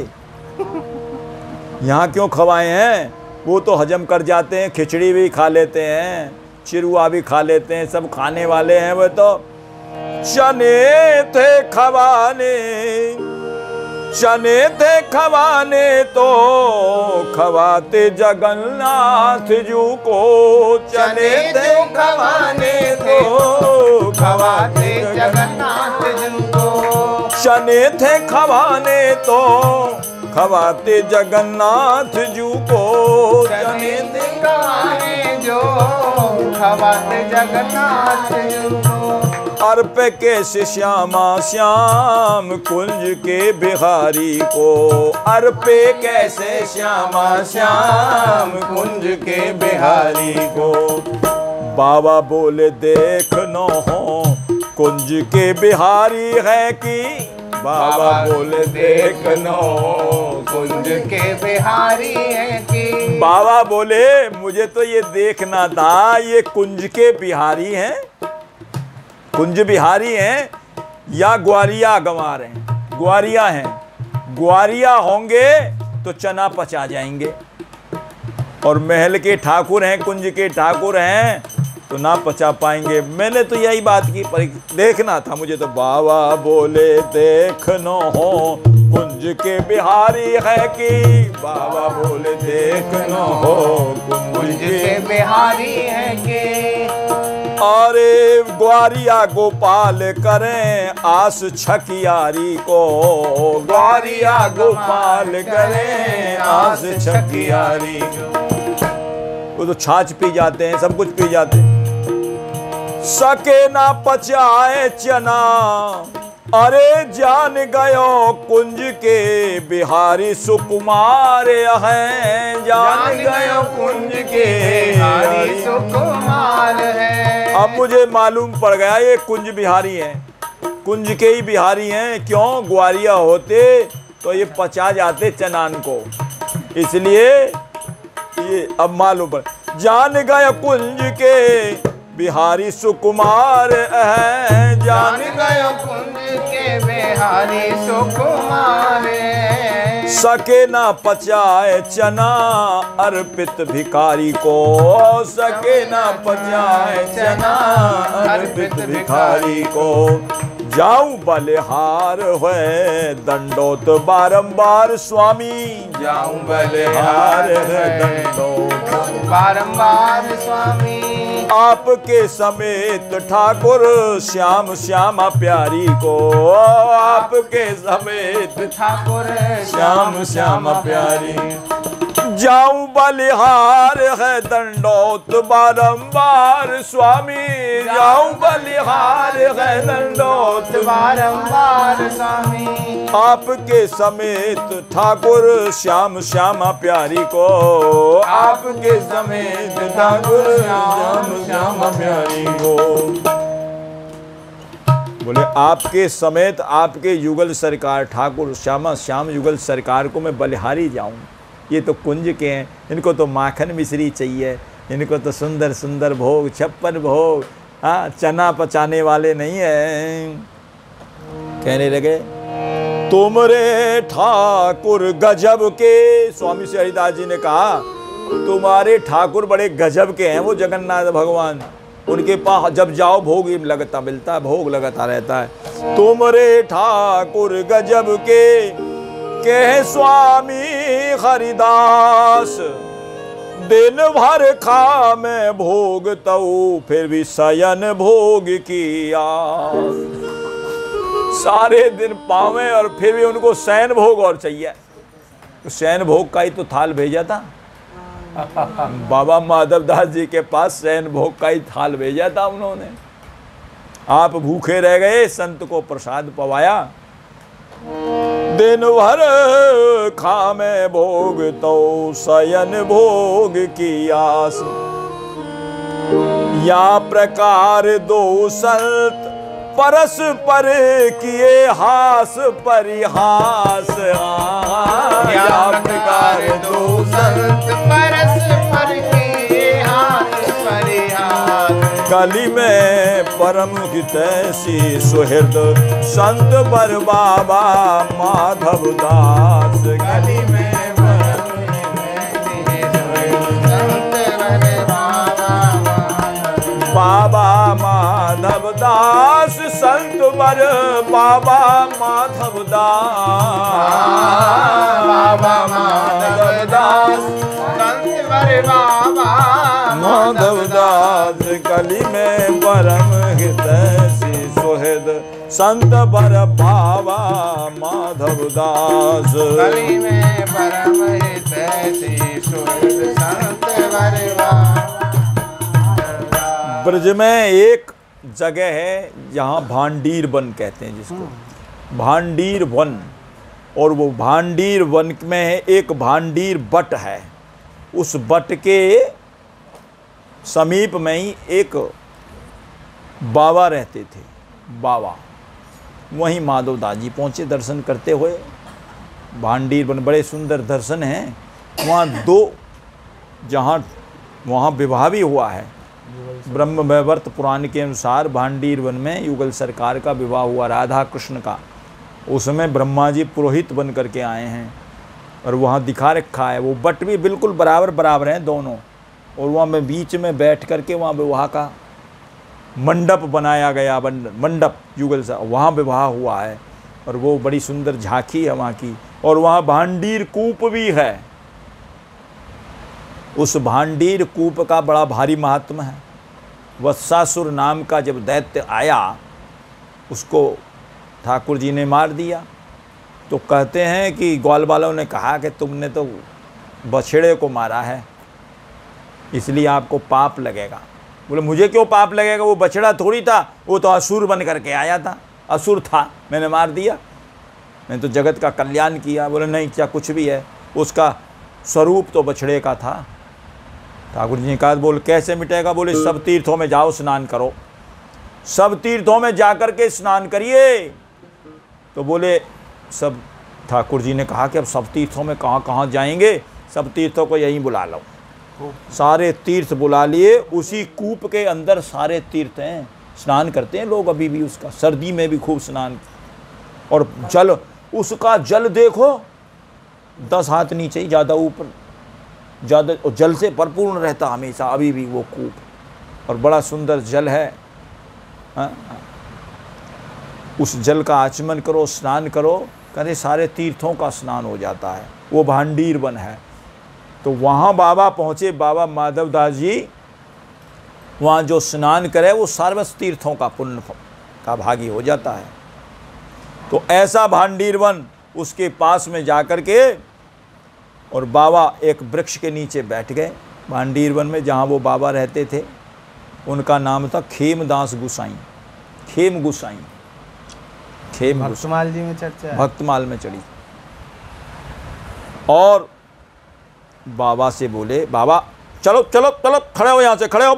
S1: यहाँ क्यों खवाए हैं? वो तो हजम कर जाते हैं, खिचड़ी भी खा लेते हैं, चिरुआ भी खा लेते हैं, सब खाने वाले हैं। वो तो चने थे खवाने, चने थे खवाने तो खवाते जगन्नाथ जू को। चने थे खवाने तो
S2: खवाते जगन्नाथ जी को।
S1: चने थे खवाने तो खवाते जगन्नाथ जू को।
S2: चने थे खवाने जो खवाते जगन्नाथ जी को।
S1: अर्प कैसे श्यामा श्याम कुंज के बिहारी को। अर्पे कैसे श्यामा श्याम कुंज के बिहारी को। बाबा बोले देख न हो कुंज के बिहारी है कि। बाबा बोले देख न हो
S2: कुंज के बिहारी है कि।
S1: बाबा बोले मुझे तो ये देखना था ये कुंज के बिहारी हैं, कुंज बिहारी हैं या ग्वारिया गंवार हैं। ग्वारिया हैं, ग्वारिया होंगे तो चना पचा जाएंगे, और महल के ठाकुर हैं, कुंज के ठाकुर हैं तो ना पचा पाएंगे। मैंने तो यही बात की, पर देखना था मुझे तो। बाबा बोले देख न हो कुंज के बिहारी है कि। बाबा बोले देख न हो
S2: कुंज के बिहारी है कि।
S1: अरे ग्वारिया गोपाल करें आस छकियारी को। ग्वारिया गोपाल करें आस छकियारी। वो तो छाछ पी जाते हैं, सब कुछ पी जाते हैं। सके ना पचाए चना अरे जान गयो कुंज के बिहारी सुकुमार हैं। जान गयो कुंज के
S2: बिहारी सुकुमार है।
S1: अब मुझे मालूम पड़ गया ये कुंज बिहारी हैं, कुंज के ही बिहारी हैं। क्यों? ग्वारिया होते तो ये पचा जाते चनान को, इसलिए ये अब मालूम पड़। जान गए कुंज के बिहारी सुकुमार है।
S2: जान गए कुंज के बिहारी सुकुमार है।
S1: सके ना पचाए चना अर्पित भिखारी को। सके ना पचाए चना अर्पित भिखारी को। जाऊं बलिहार है दंडोत बारंबार स्वामी।
S2: जाऊं बलिहार है
S1: दंडोत
S2: बारंबार स्वामी।
S1: आपके समेत ठाकुर श्याम श्यामा प्यारी को। आपके समेत
S2: ठाकुर
S1: श्याम श्यामा प्यारी। जाऊं बलिहार है दंडोत बारंबार स्वामी। जाऊं बलिहार है दंडोत
S2: बारंबार स्वामी।
S1: आपके समेत ठाकुर श्याम श्यामा प्यारी को। आपके समेत ठाकुर श्याम श्यामा प्यारी को। बोले आपके समेत आपके युगल सरकार ठाकुर श्यामा श्याम युगल सरकार को मैं बलिहारी जाऊं। ये तो कुंज के हैं, इनको तो माखन मिश्री चाहिए, इनको तो सुंदर सुंदर भोग 56 भोग। हाँ, चना पचाने वाले नहीं हैं। कहने लगे तुमरे ठाकुर गजब के। स्वामी श्री हरिदास जी ने कहा तुम्हारे ठाकुर बड़े गजब के हैं। वो जगन्नाथ भगवान, उनके पास जब जाओ भोग लगता मिलता है, भोग लगता रहता है। तुमरे ठाकुर गजब के कहे स्वामी हरिदास। दिन भर खा मैं भोग तऊ फिर भी शयन भोग की आस। सारे दिन पावे और फिर भी उनको शयन भोग और चाहिए। तो शयन भोग का ही तो थाल भेजा था बाबा माधव दास जी के पास। शयन भोग का ही थाल भेजा था उन्होंने। आप भूखे रह गए, संत को प्रसाद पवाया। दिन भर खामे भोग तो शयन भोग की आस, या प्रकार दो संत परस्पर किए हास परिहास।
S2: या प्रकार दो संत परस्पर किए हास परिहास।
S1: कली में परम हितैषी सुहृद संत बर बाबा माधव दास।
S2: कली में परम हितैषी सुहृद संत बर
S1: बाबा माधव दास। संत बर बाबा माधव दास।
S2: बाबा माधव दास संत बर बाबा
S1: माधव दास। कली में परम हितैषी सुहृद संत बर बाबा माधव दास।
S2: कली में परम हितैषी सुहृद संत बर बाबा।
S1: ब्रज में एक जगह है जहाँ भांडीर वन कहते हैं जिसको, भांडीर वन। और वो भांडीर वन में एक भांडीर बट है। उस बट के समीप में ही एक बाबा रहते थे, बाबा। वहीं माधव दास जी पहुँचे दर्शन करते हुए। भांडीर वन बड़े सुंदर दर्शन हैं वहाँ। जहाँ वहाँ विवाह भी हुआ है। ब्रह्म वैवर्त पुराण के अनुसार भांडीर वन में युगल सरकार का विवाह हुआ राधा कृष्ण का। उसमें ब्रह्मा जी पुरोहित बन करके आए हैं और वहाँ दिखा रखा है। वो बट भी बिल्कुल बराबर बराबर हैं दोनों। और वहाँ में बीच में बैठ करके वहाँ विवाह का मंडप बनाया गया, मंडप युगल सा, वहाँ विवाह हुआ है। और वो बड़ी सुंदर झांकी है वहाँ की। और वहाँ भांडीर कूप भी है। उस भांडीर कूप का बड़ा भारी महात्मा है। वत्सासुर नाम का जब दैत्य आया, उसको ठाकुर जी ने मार दिया। तो कहते हैं कि ग्वाल वालों ने कहा कि तुमने तो बछड़े को मारा है, इसलिए आपको पाप लगेगा। बोले मुझे क्यों पाप लगेगा, वो बछड़ा थोड़ी था, वो तो असुर बन करके आया था, असुर था, मैंने मार दिया, मैंने तो जगत का कल्याण किया। बोले नहीं, क्या कुछ भी है, उसका स्वरूप तो बछड़े का था। ठाकुर जी ने कहा, बोल कैसे मिटेगा। बोले सब तीर्थों में जाओ, स्नान करो, सब तीर्थों में जाकर के स्नान करिए। तो बोले सब, ठाकुर जी ने कहा कि अब सब तीर्थों में कहाँ कहाँ जाएंगे, सब तीर्थों को यहीं बुला लो। सारे तीर्थ बुला लिए। उसी कूप के अंदर सारे तीर्थ हैं, स्नान करते हैं लोग अभी भी उसका, सर्दी में भी खूब स्नान। और जल, उसका जल देखो 10 हाथ नीचे ही, ज़्यादा ऊपर, ज़्यादा जल से भरपूर्ण रहता हमेशा अभी भी वो कूप। और बड़ा सुंदर जल है। उस जल का आचमन करो, स्नान करो, कहते सारे तीर्थों का स्नान हो जाता है। वो भांडीर वन है। तो वहाँ बाबा पहुँचे, बाबा माधव दास जी। वहाँ जो स्नान करे वो सर्वस तीर्थों का पुण्य का भागी हो जाता है। तो ऐसा भांडीर वन, उसके पास में जाकर के और बाबा एक वृक्ष के नीचे बैठ गए भांडीर वन में, जहाँ वो बाबा रहते थे। उनका नाम था खेमदास गुसाई, खेम गुसाई, खेम
S2: भक्तमाल जी में चर्चा है।
S1: भक्तमाल में चढ़ी। और बाबा से बोले, बाबा चलो चलो चलो, खड़े हो, यहाँ से खड़े हो।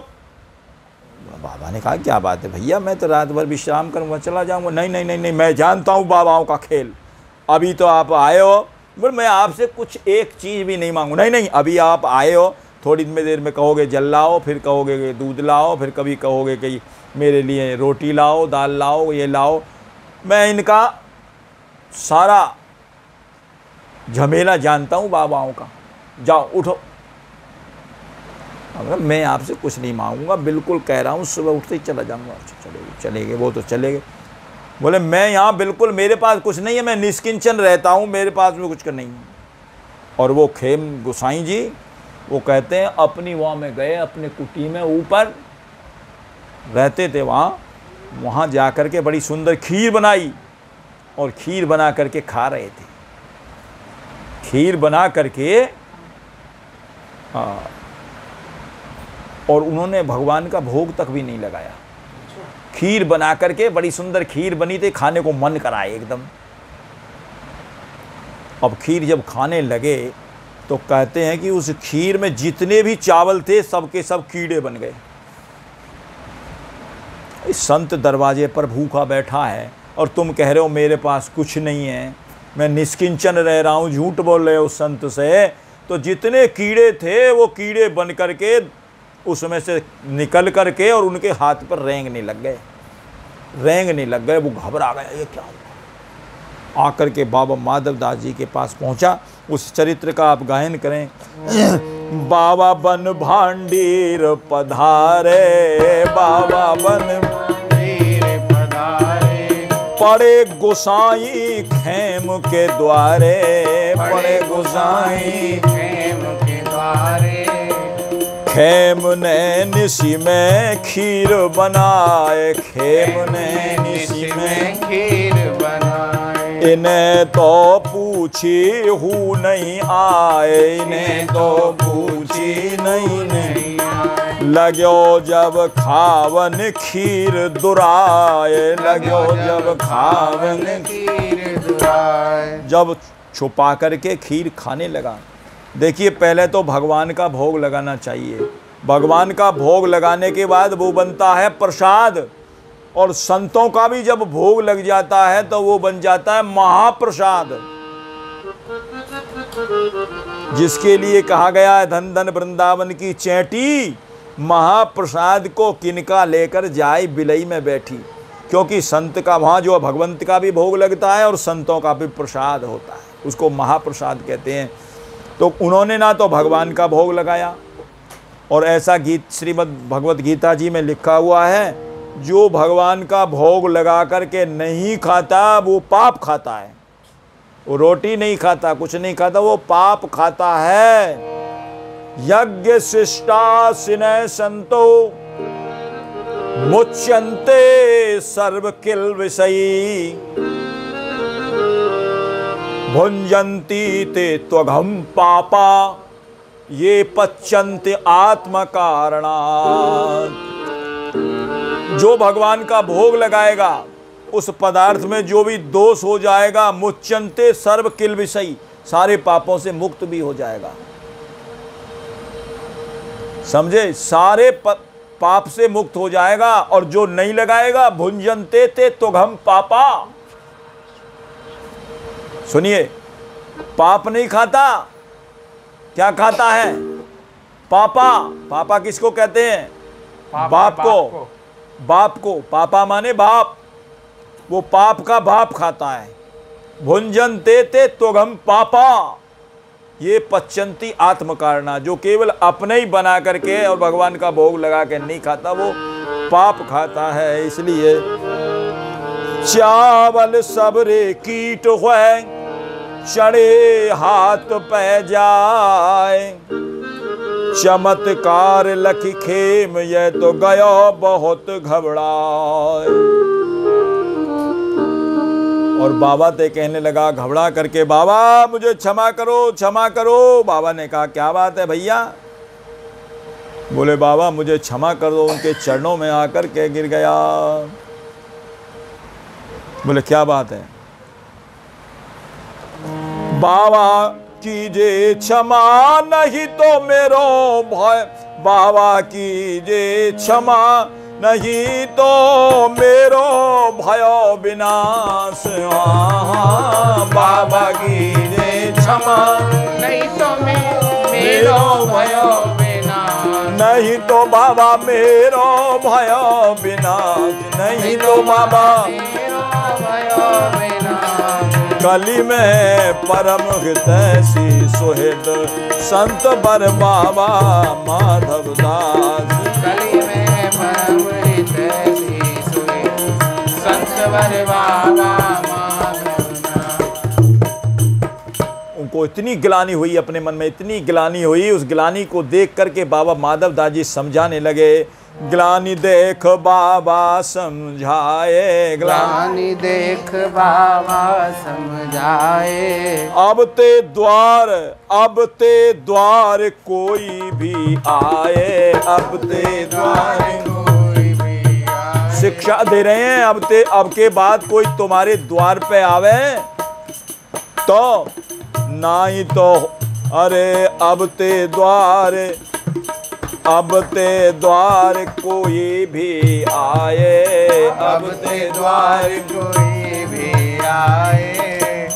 S1: बाबा ने कहा क्या बात है भैया, मैं तो रात भर विश्राम करूँगा, चला जाऊँगा। नहीं नहीं नहीं नहीं, मैं जानता हूँ बाबाओं का खेल। अभी तो आप आए हो, बोले मैं आपसे कुछ एक चीज़ भी नहीं मांगू। नहीं नहीं, अभी आप आए हो, थोड़ी देर में कहोगे जल लाओ, फिर कहोगे कि दूध लाओ, फिर कभी कहोगे कि मेरे लिए रोटी लाओ, दाल लाओ, ये लाओ। मैं इनका सारा झमेला जानता हूँ बाबाओं का। जाओ उठो। अगर मैं आपसे कुछ नहीं मांगूंगा, बिल्कुल कह रहा हूँ, सुबह उठते ही चला जाऊँगा। चले गए वो तो चले गए। बोले मैं यहाँ बिल्कुल, मेरे पास कुछ नहीं है, मैं निष्किंचन रहता हूँ, मेरे पास में कुछ नहीं है। और वो खेम गोसाई जी, वो कहते हैं अपनी वहाँ में गए, अपने कुटी में ऊपर रहते थे, वहाँ जा कर के बड़ी सुंदर खीर बनाई और खीर बना करके खा रहे थे। खीर बना करके और उन्होंने भगवान का भोग तक भी नहीं लगाया। खीर बना करके, बड़ी सुंदर खीर बनी थी, खाने को मन कराए एकदम। अब खीर जब खाने लगे तो कहते हैं कि उस खीर में जितने भी चावल थे सबके सब कीड़े बन गए। इस संत दरवाजे पर भूखा बैठा है और तुम कह रहे हो मेरे पास कुछ नहीं है, मैं निष्किंचन रह रहा हूँ, झूठ बोल रहे हो संत से। तो जितने कीड़े थे वो कीड़े बन करके उसमें से निकल करके और उनके हाथ पर रेंगने लग गए, रेंगने लग गए। वो घबरा गया, ये क्या हुआ। आकर के बाबा माधव दास जी के पास पहुंचा। उस चरित्र का आप गायन करें। बाबा बन भांडीर पधारे, बाबा बन
S2: भांडीर पधारे,
S1: पड़े गोसाई खेम के द्वारे, पड़े गोसाई
S2: खेम के द्वारे।
S1: खेम ने निसी में खीर बनाए, खेम ने निसी में
S2: खीर बनाए।
S1: इन्हें तो पूछी हूँ नहीं आए, इन्हें तो पूछी नहीं
S2: आए।
S1: लगो जब खावन खीर दुराए, लगो जब खावन
S2: खीर दुराए।
S1: जब छुपा करके खीर खाने लगा। देखिए पहले तो भगवान का भोग लगाना चाहिए, भगवान का भोग लगाने के बाद वो बनता है प्रसाद, और संतों का भी जब भोग लग जाता है तो वो बन जाता है महाप्रसाद, जिसके लिए कहा गया है धन धन वृंदावन की चैटी, महाप्रसाद को किनका लेकर जाए बिलई में बैठी। क्योंकि संत का वहाँ जो भगवंत का भी भोग लगता है और संतों का भी प्रसाद होता है, उसको महाप्रसाद कहते हैं। तो उन्होंने ना तो भगवान का भोग लगाया, और ऐसा गीत श्रीमद् भगवत गीता जी में लिखा हुआ है, जो भगवान का भोग लगा करके नहीं खाता वो पाप खाता है। वो रोटी नहीं खाता, कुछ नहीं खाता, वो पाप खाता है। यज्ञ शिष्टा सिनय संतो मुच्यन्ते सर्व किल विषयी, भुंजन्ति ते त्वघम पापा ये पच्यन्ते आत्म कारणात्। जो भगवान का भोग लगाएगा उस पदार्थ में जो भी दोष हो जाएगा, मुच्यन्ते सर्व किल विषयी, सारे पापों से मुक्त भी हो जाएगा। समझे, सारे पाप से मुक्त हो जाएगा। और जो नहीं लगाएगा, भुंजन्ते ते त्वघम पापा। सुनिए, पाप नहीं खाता, क्या खाता है? पापा। पापा किसको कहते हैं? बाप को। बाप को, पापा माने बाप, वो पाप का बाप खाता है। भुंजन्ते ते त्वघम पापा ये पच्यन्ति आत्म कारणा, जो केवल अपने ही बना करके और भगवान का भोग लगा के नहीं खाता वो पाप खाता है। इसलिए चावल सबरे कीट हुए, चढ़े हाथ पे जाए, चमत्कार लखी खेम ये तो गयो बहुत घबराए। और बाबा ते कहने लगा घबरा करके, बाबा मुझे क्षमा करो, क्षमा करो। बाबा ने कहा क्या बात है भैया? बोले बाबा मुझे क्षमा कर दो। उनके चरणों में आकर के गिर गया। बोले क्या बात है? बाबा कीजे क्षमा नहीं तो मेरो भय, बाबा कीजे क्षमा नहीं तो मेरो भयो विनाश। बाबा कीजे क्षमा
S2: नहीं तो मेरो भयो विनाश।
S1: नहीं तो बाबा मेरो भयो विनाश, नहीं तो बाबा
S2: मेरो भयो विनाश।
S1: कली में परम हितैषी सुहृद संत बर बाबा माधव दास।
S2: कली में परम हितैषी सुहृद संत बर बाबा माधव दास।
S1: उनको इतनी ग्लानि हुई, अपने मन में इतनी ग्लानि हुई, उस ग्लानि को देख करके बाबा माधव दास जी समझाने लगे। ग्लानि देख बाबा समझाए,
S2: ग्लानि देख बाबा समझाए।
S1: अब ते द्वार कोई भी आए, अब ते द्वार
S2: कोई भी आए।
S1: शिक्षा दे रहे हैं। अब के बाद कोई तुम्हारे द्वार पे आवे तो ना ही तो अरे अब ते द्वार कोई भी आए,
S2: अब ते द्वार कोई भी आए।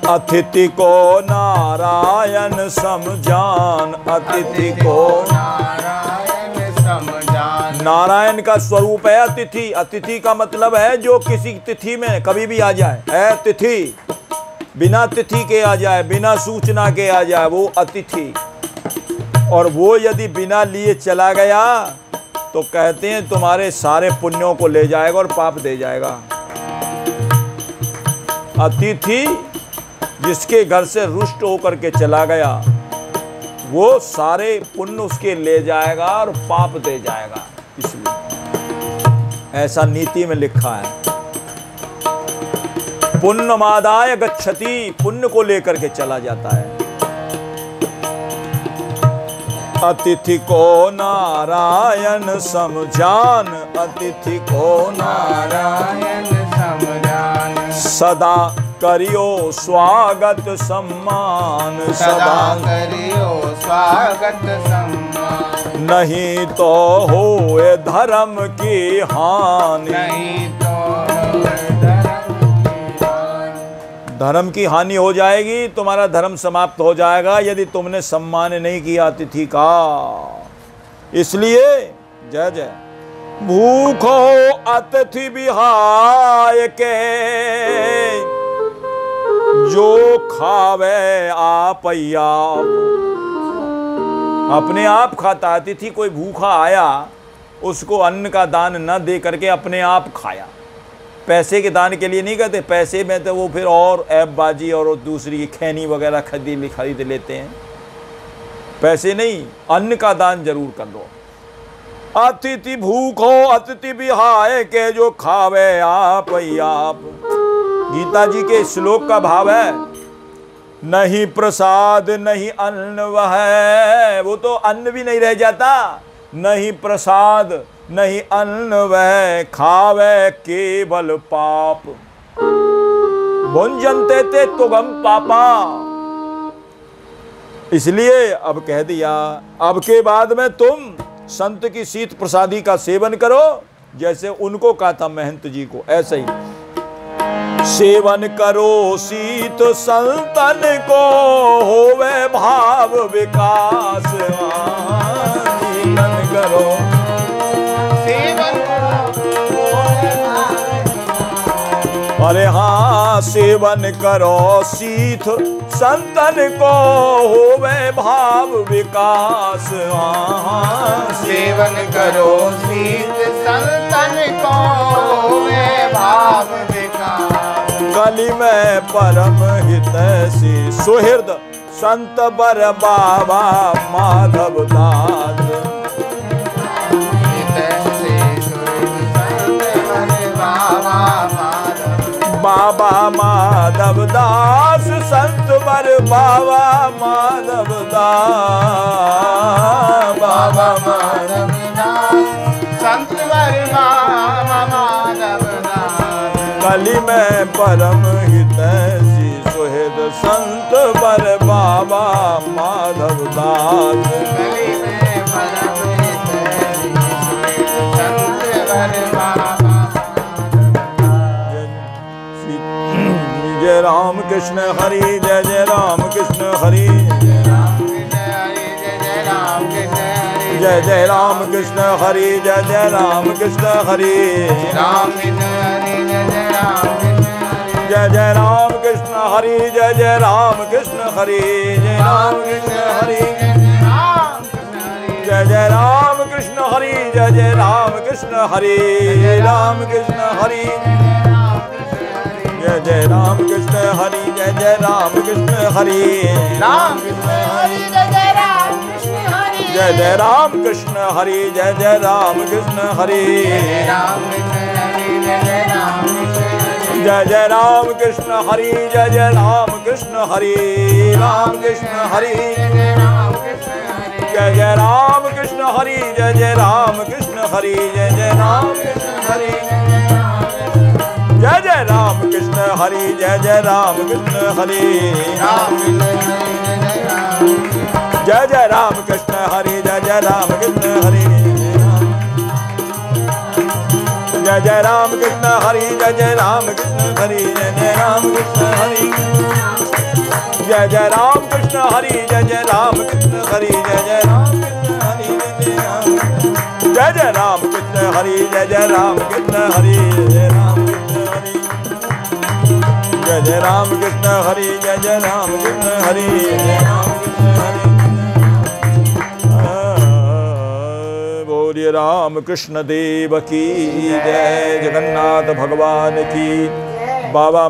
S1: अतिथि को नारायण समझान, अतिथि को
S2: नारायण समझान।
S1: नारायण का स्वरूप है अतिथि। अतिथि का मतलब है जो किसी तिथि में कभी भी आ जाए, है तिथि। बिना तिथि के आ जाए, बिना सूचना के आ जाए, वो अतिथि। और वो यदि बिना लिए चला गया तो कहते हैं तुम्हारे सारे पुण्यों को ले जाएगा और पाप दे जाएगा। अतिथि जिसके घर से रुष्ट होकर के चला गया वो सारे पुण्य उसके ले जाएगा और पाप दे जाएगा। इसलिए ऐसा नीति में लिखा है, पुण्यमादाय गच्छति, पुण्य को लेकर के चला जाता है। अतिथि को नारायण समझान, अतिथि को
S2: नारायण समझान।
S1: सदा करियो स्वागत सम्मान,
S2: सदा करियो स्वागत सम्मान।
S1: नहीं तो होए धर्म की हानि,
S2: नहीं तो होए धर्म की हानि।
S1: धर्म की हानि हो जाएगी, तुम्हारा धर्म समाप्त हो जाएगा यदि तुमने सम्मान नहीं किया अतिथि का। इसलिए जय जय। भूखो अतिथि बिहाय के, जो खावे आप अपने आप खाता। अतिथि कोई भूखा आया उसको अन्न का दान न दे करके अपने आप खाया। पैसे के दान के लिए नहीं कहते, पैसे में तो वो फिर और ऐबबाजी और दूसरी खैनी वगैरह खरीद लेते हैं। पैसे नहीं, अन्न का दान जरूर कर लो। अतिथि भूखो अतिथि बिहाय के, जो खावे आप। गीता जी के श्लोक का भाव है, नहीं प्रसाद नहीं अन्न वह, वो तो अन्न भी नहीं रह जाता। नहीं प्रसाद नहीं अन्न वह, खावे केवल पाप। भुंजनते ते तुगम पापा। इसलिए अब कह दिया, अब के बाद में तुम संत की शीत प्रसादी का सेवन करो, जैसे उनको कहा था महंत जी को, ऐसे ही सेवन करो शीत संतन को, होवे भाव विकास। सेवन करो,
S2: सेवन
S1: अरे हाँ सेवन करो शीत संतन को, होवे भाव विकास।
S2: सेवन करो शीत संतन को, होवे भाव विकास।
S1: कली में परम हितैषी सुहृद संत बर बाबा माधव दास। बाबा माधव दास संत बर बाबा माधव दास। बाबा माधव
S2: संत बर बाबा माधव दास।
S1: कली में परम हितैषी सुहृद संत बर बाबा माधव दास।
S2: कली में परम हितैषी सुहृद संत बर बाबा।
S1: जय राम कृष्ण हरि, जय जय राम कृष्ण हरि।
S2: जय राम कृष्ण हरि, जय राम कृष्ण हरि।
S1: जय जय राम कृष्ण हरि, जय जय राम कृष्ण हरि।
S2: राम कृष्ण हरि, जय राम कृष्ण हरि।
S1: जय जय राम कृष्ण हरि, जय जय राम कृष्ण हरि। जय राम कृष्ण हरि, जय जय राम कृष्ण हरि। जय जय राम कृष्ण हरि। राम कृष्ण हरि, जय जय राम कृष्ण हरि। जय जय राम कृष्ण हरि।
S2: राम कृष्ण हरि, जय जय राम कृष्ण हरि।
S1: जय जय राम कृष्ण हरि। जय जय राम कृष्ण हरि।
S2: राम कृष्ण हरि, जय जय राम कृष्ण हरि।
S1: जय जय राम कृष्ण हरि। जय जय राम कृष्ण हरि। राम कृष्ण हरि, जय जय राम कृष्ण हरि। जय जय राम कृष्ण हरि। जय जय राम कृष्ण हरि जय जय राम कृष्ण हरि जय जय राम कृष्ण हरि जय जय राम कृष्ण हरि जय जय राम कृष्ण हरि जय जय राम कृष्ण हरि जय जय राम कृष्ण हरि जय जय राम कृष्ण हरि जय जय राम कृष्ण हरि जय जय राम कृष्ण हरि जय जय राम कृष्ण हरि जय जय राम कृष्ण हरि जय जय राम कृष्ण हरि जय जय राम कृष्ण हरि जय जय राम कृष्ण हरि जय राम कृष्ण हरि बोलिए राम कृष्ण देव की जय जगन्नाथ भगवान की बाबा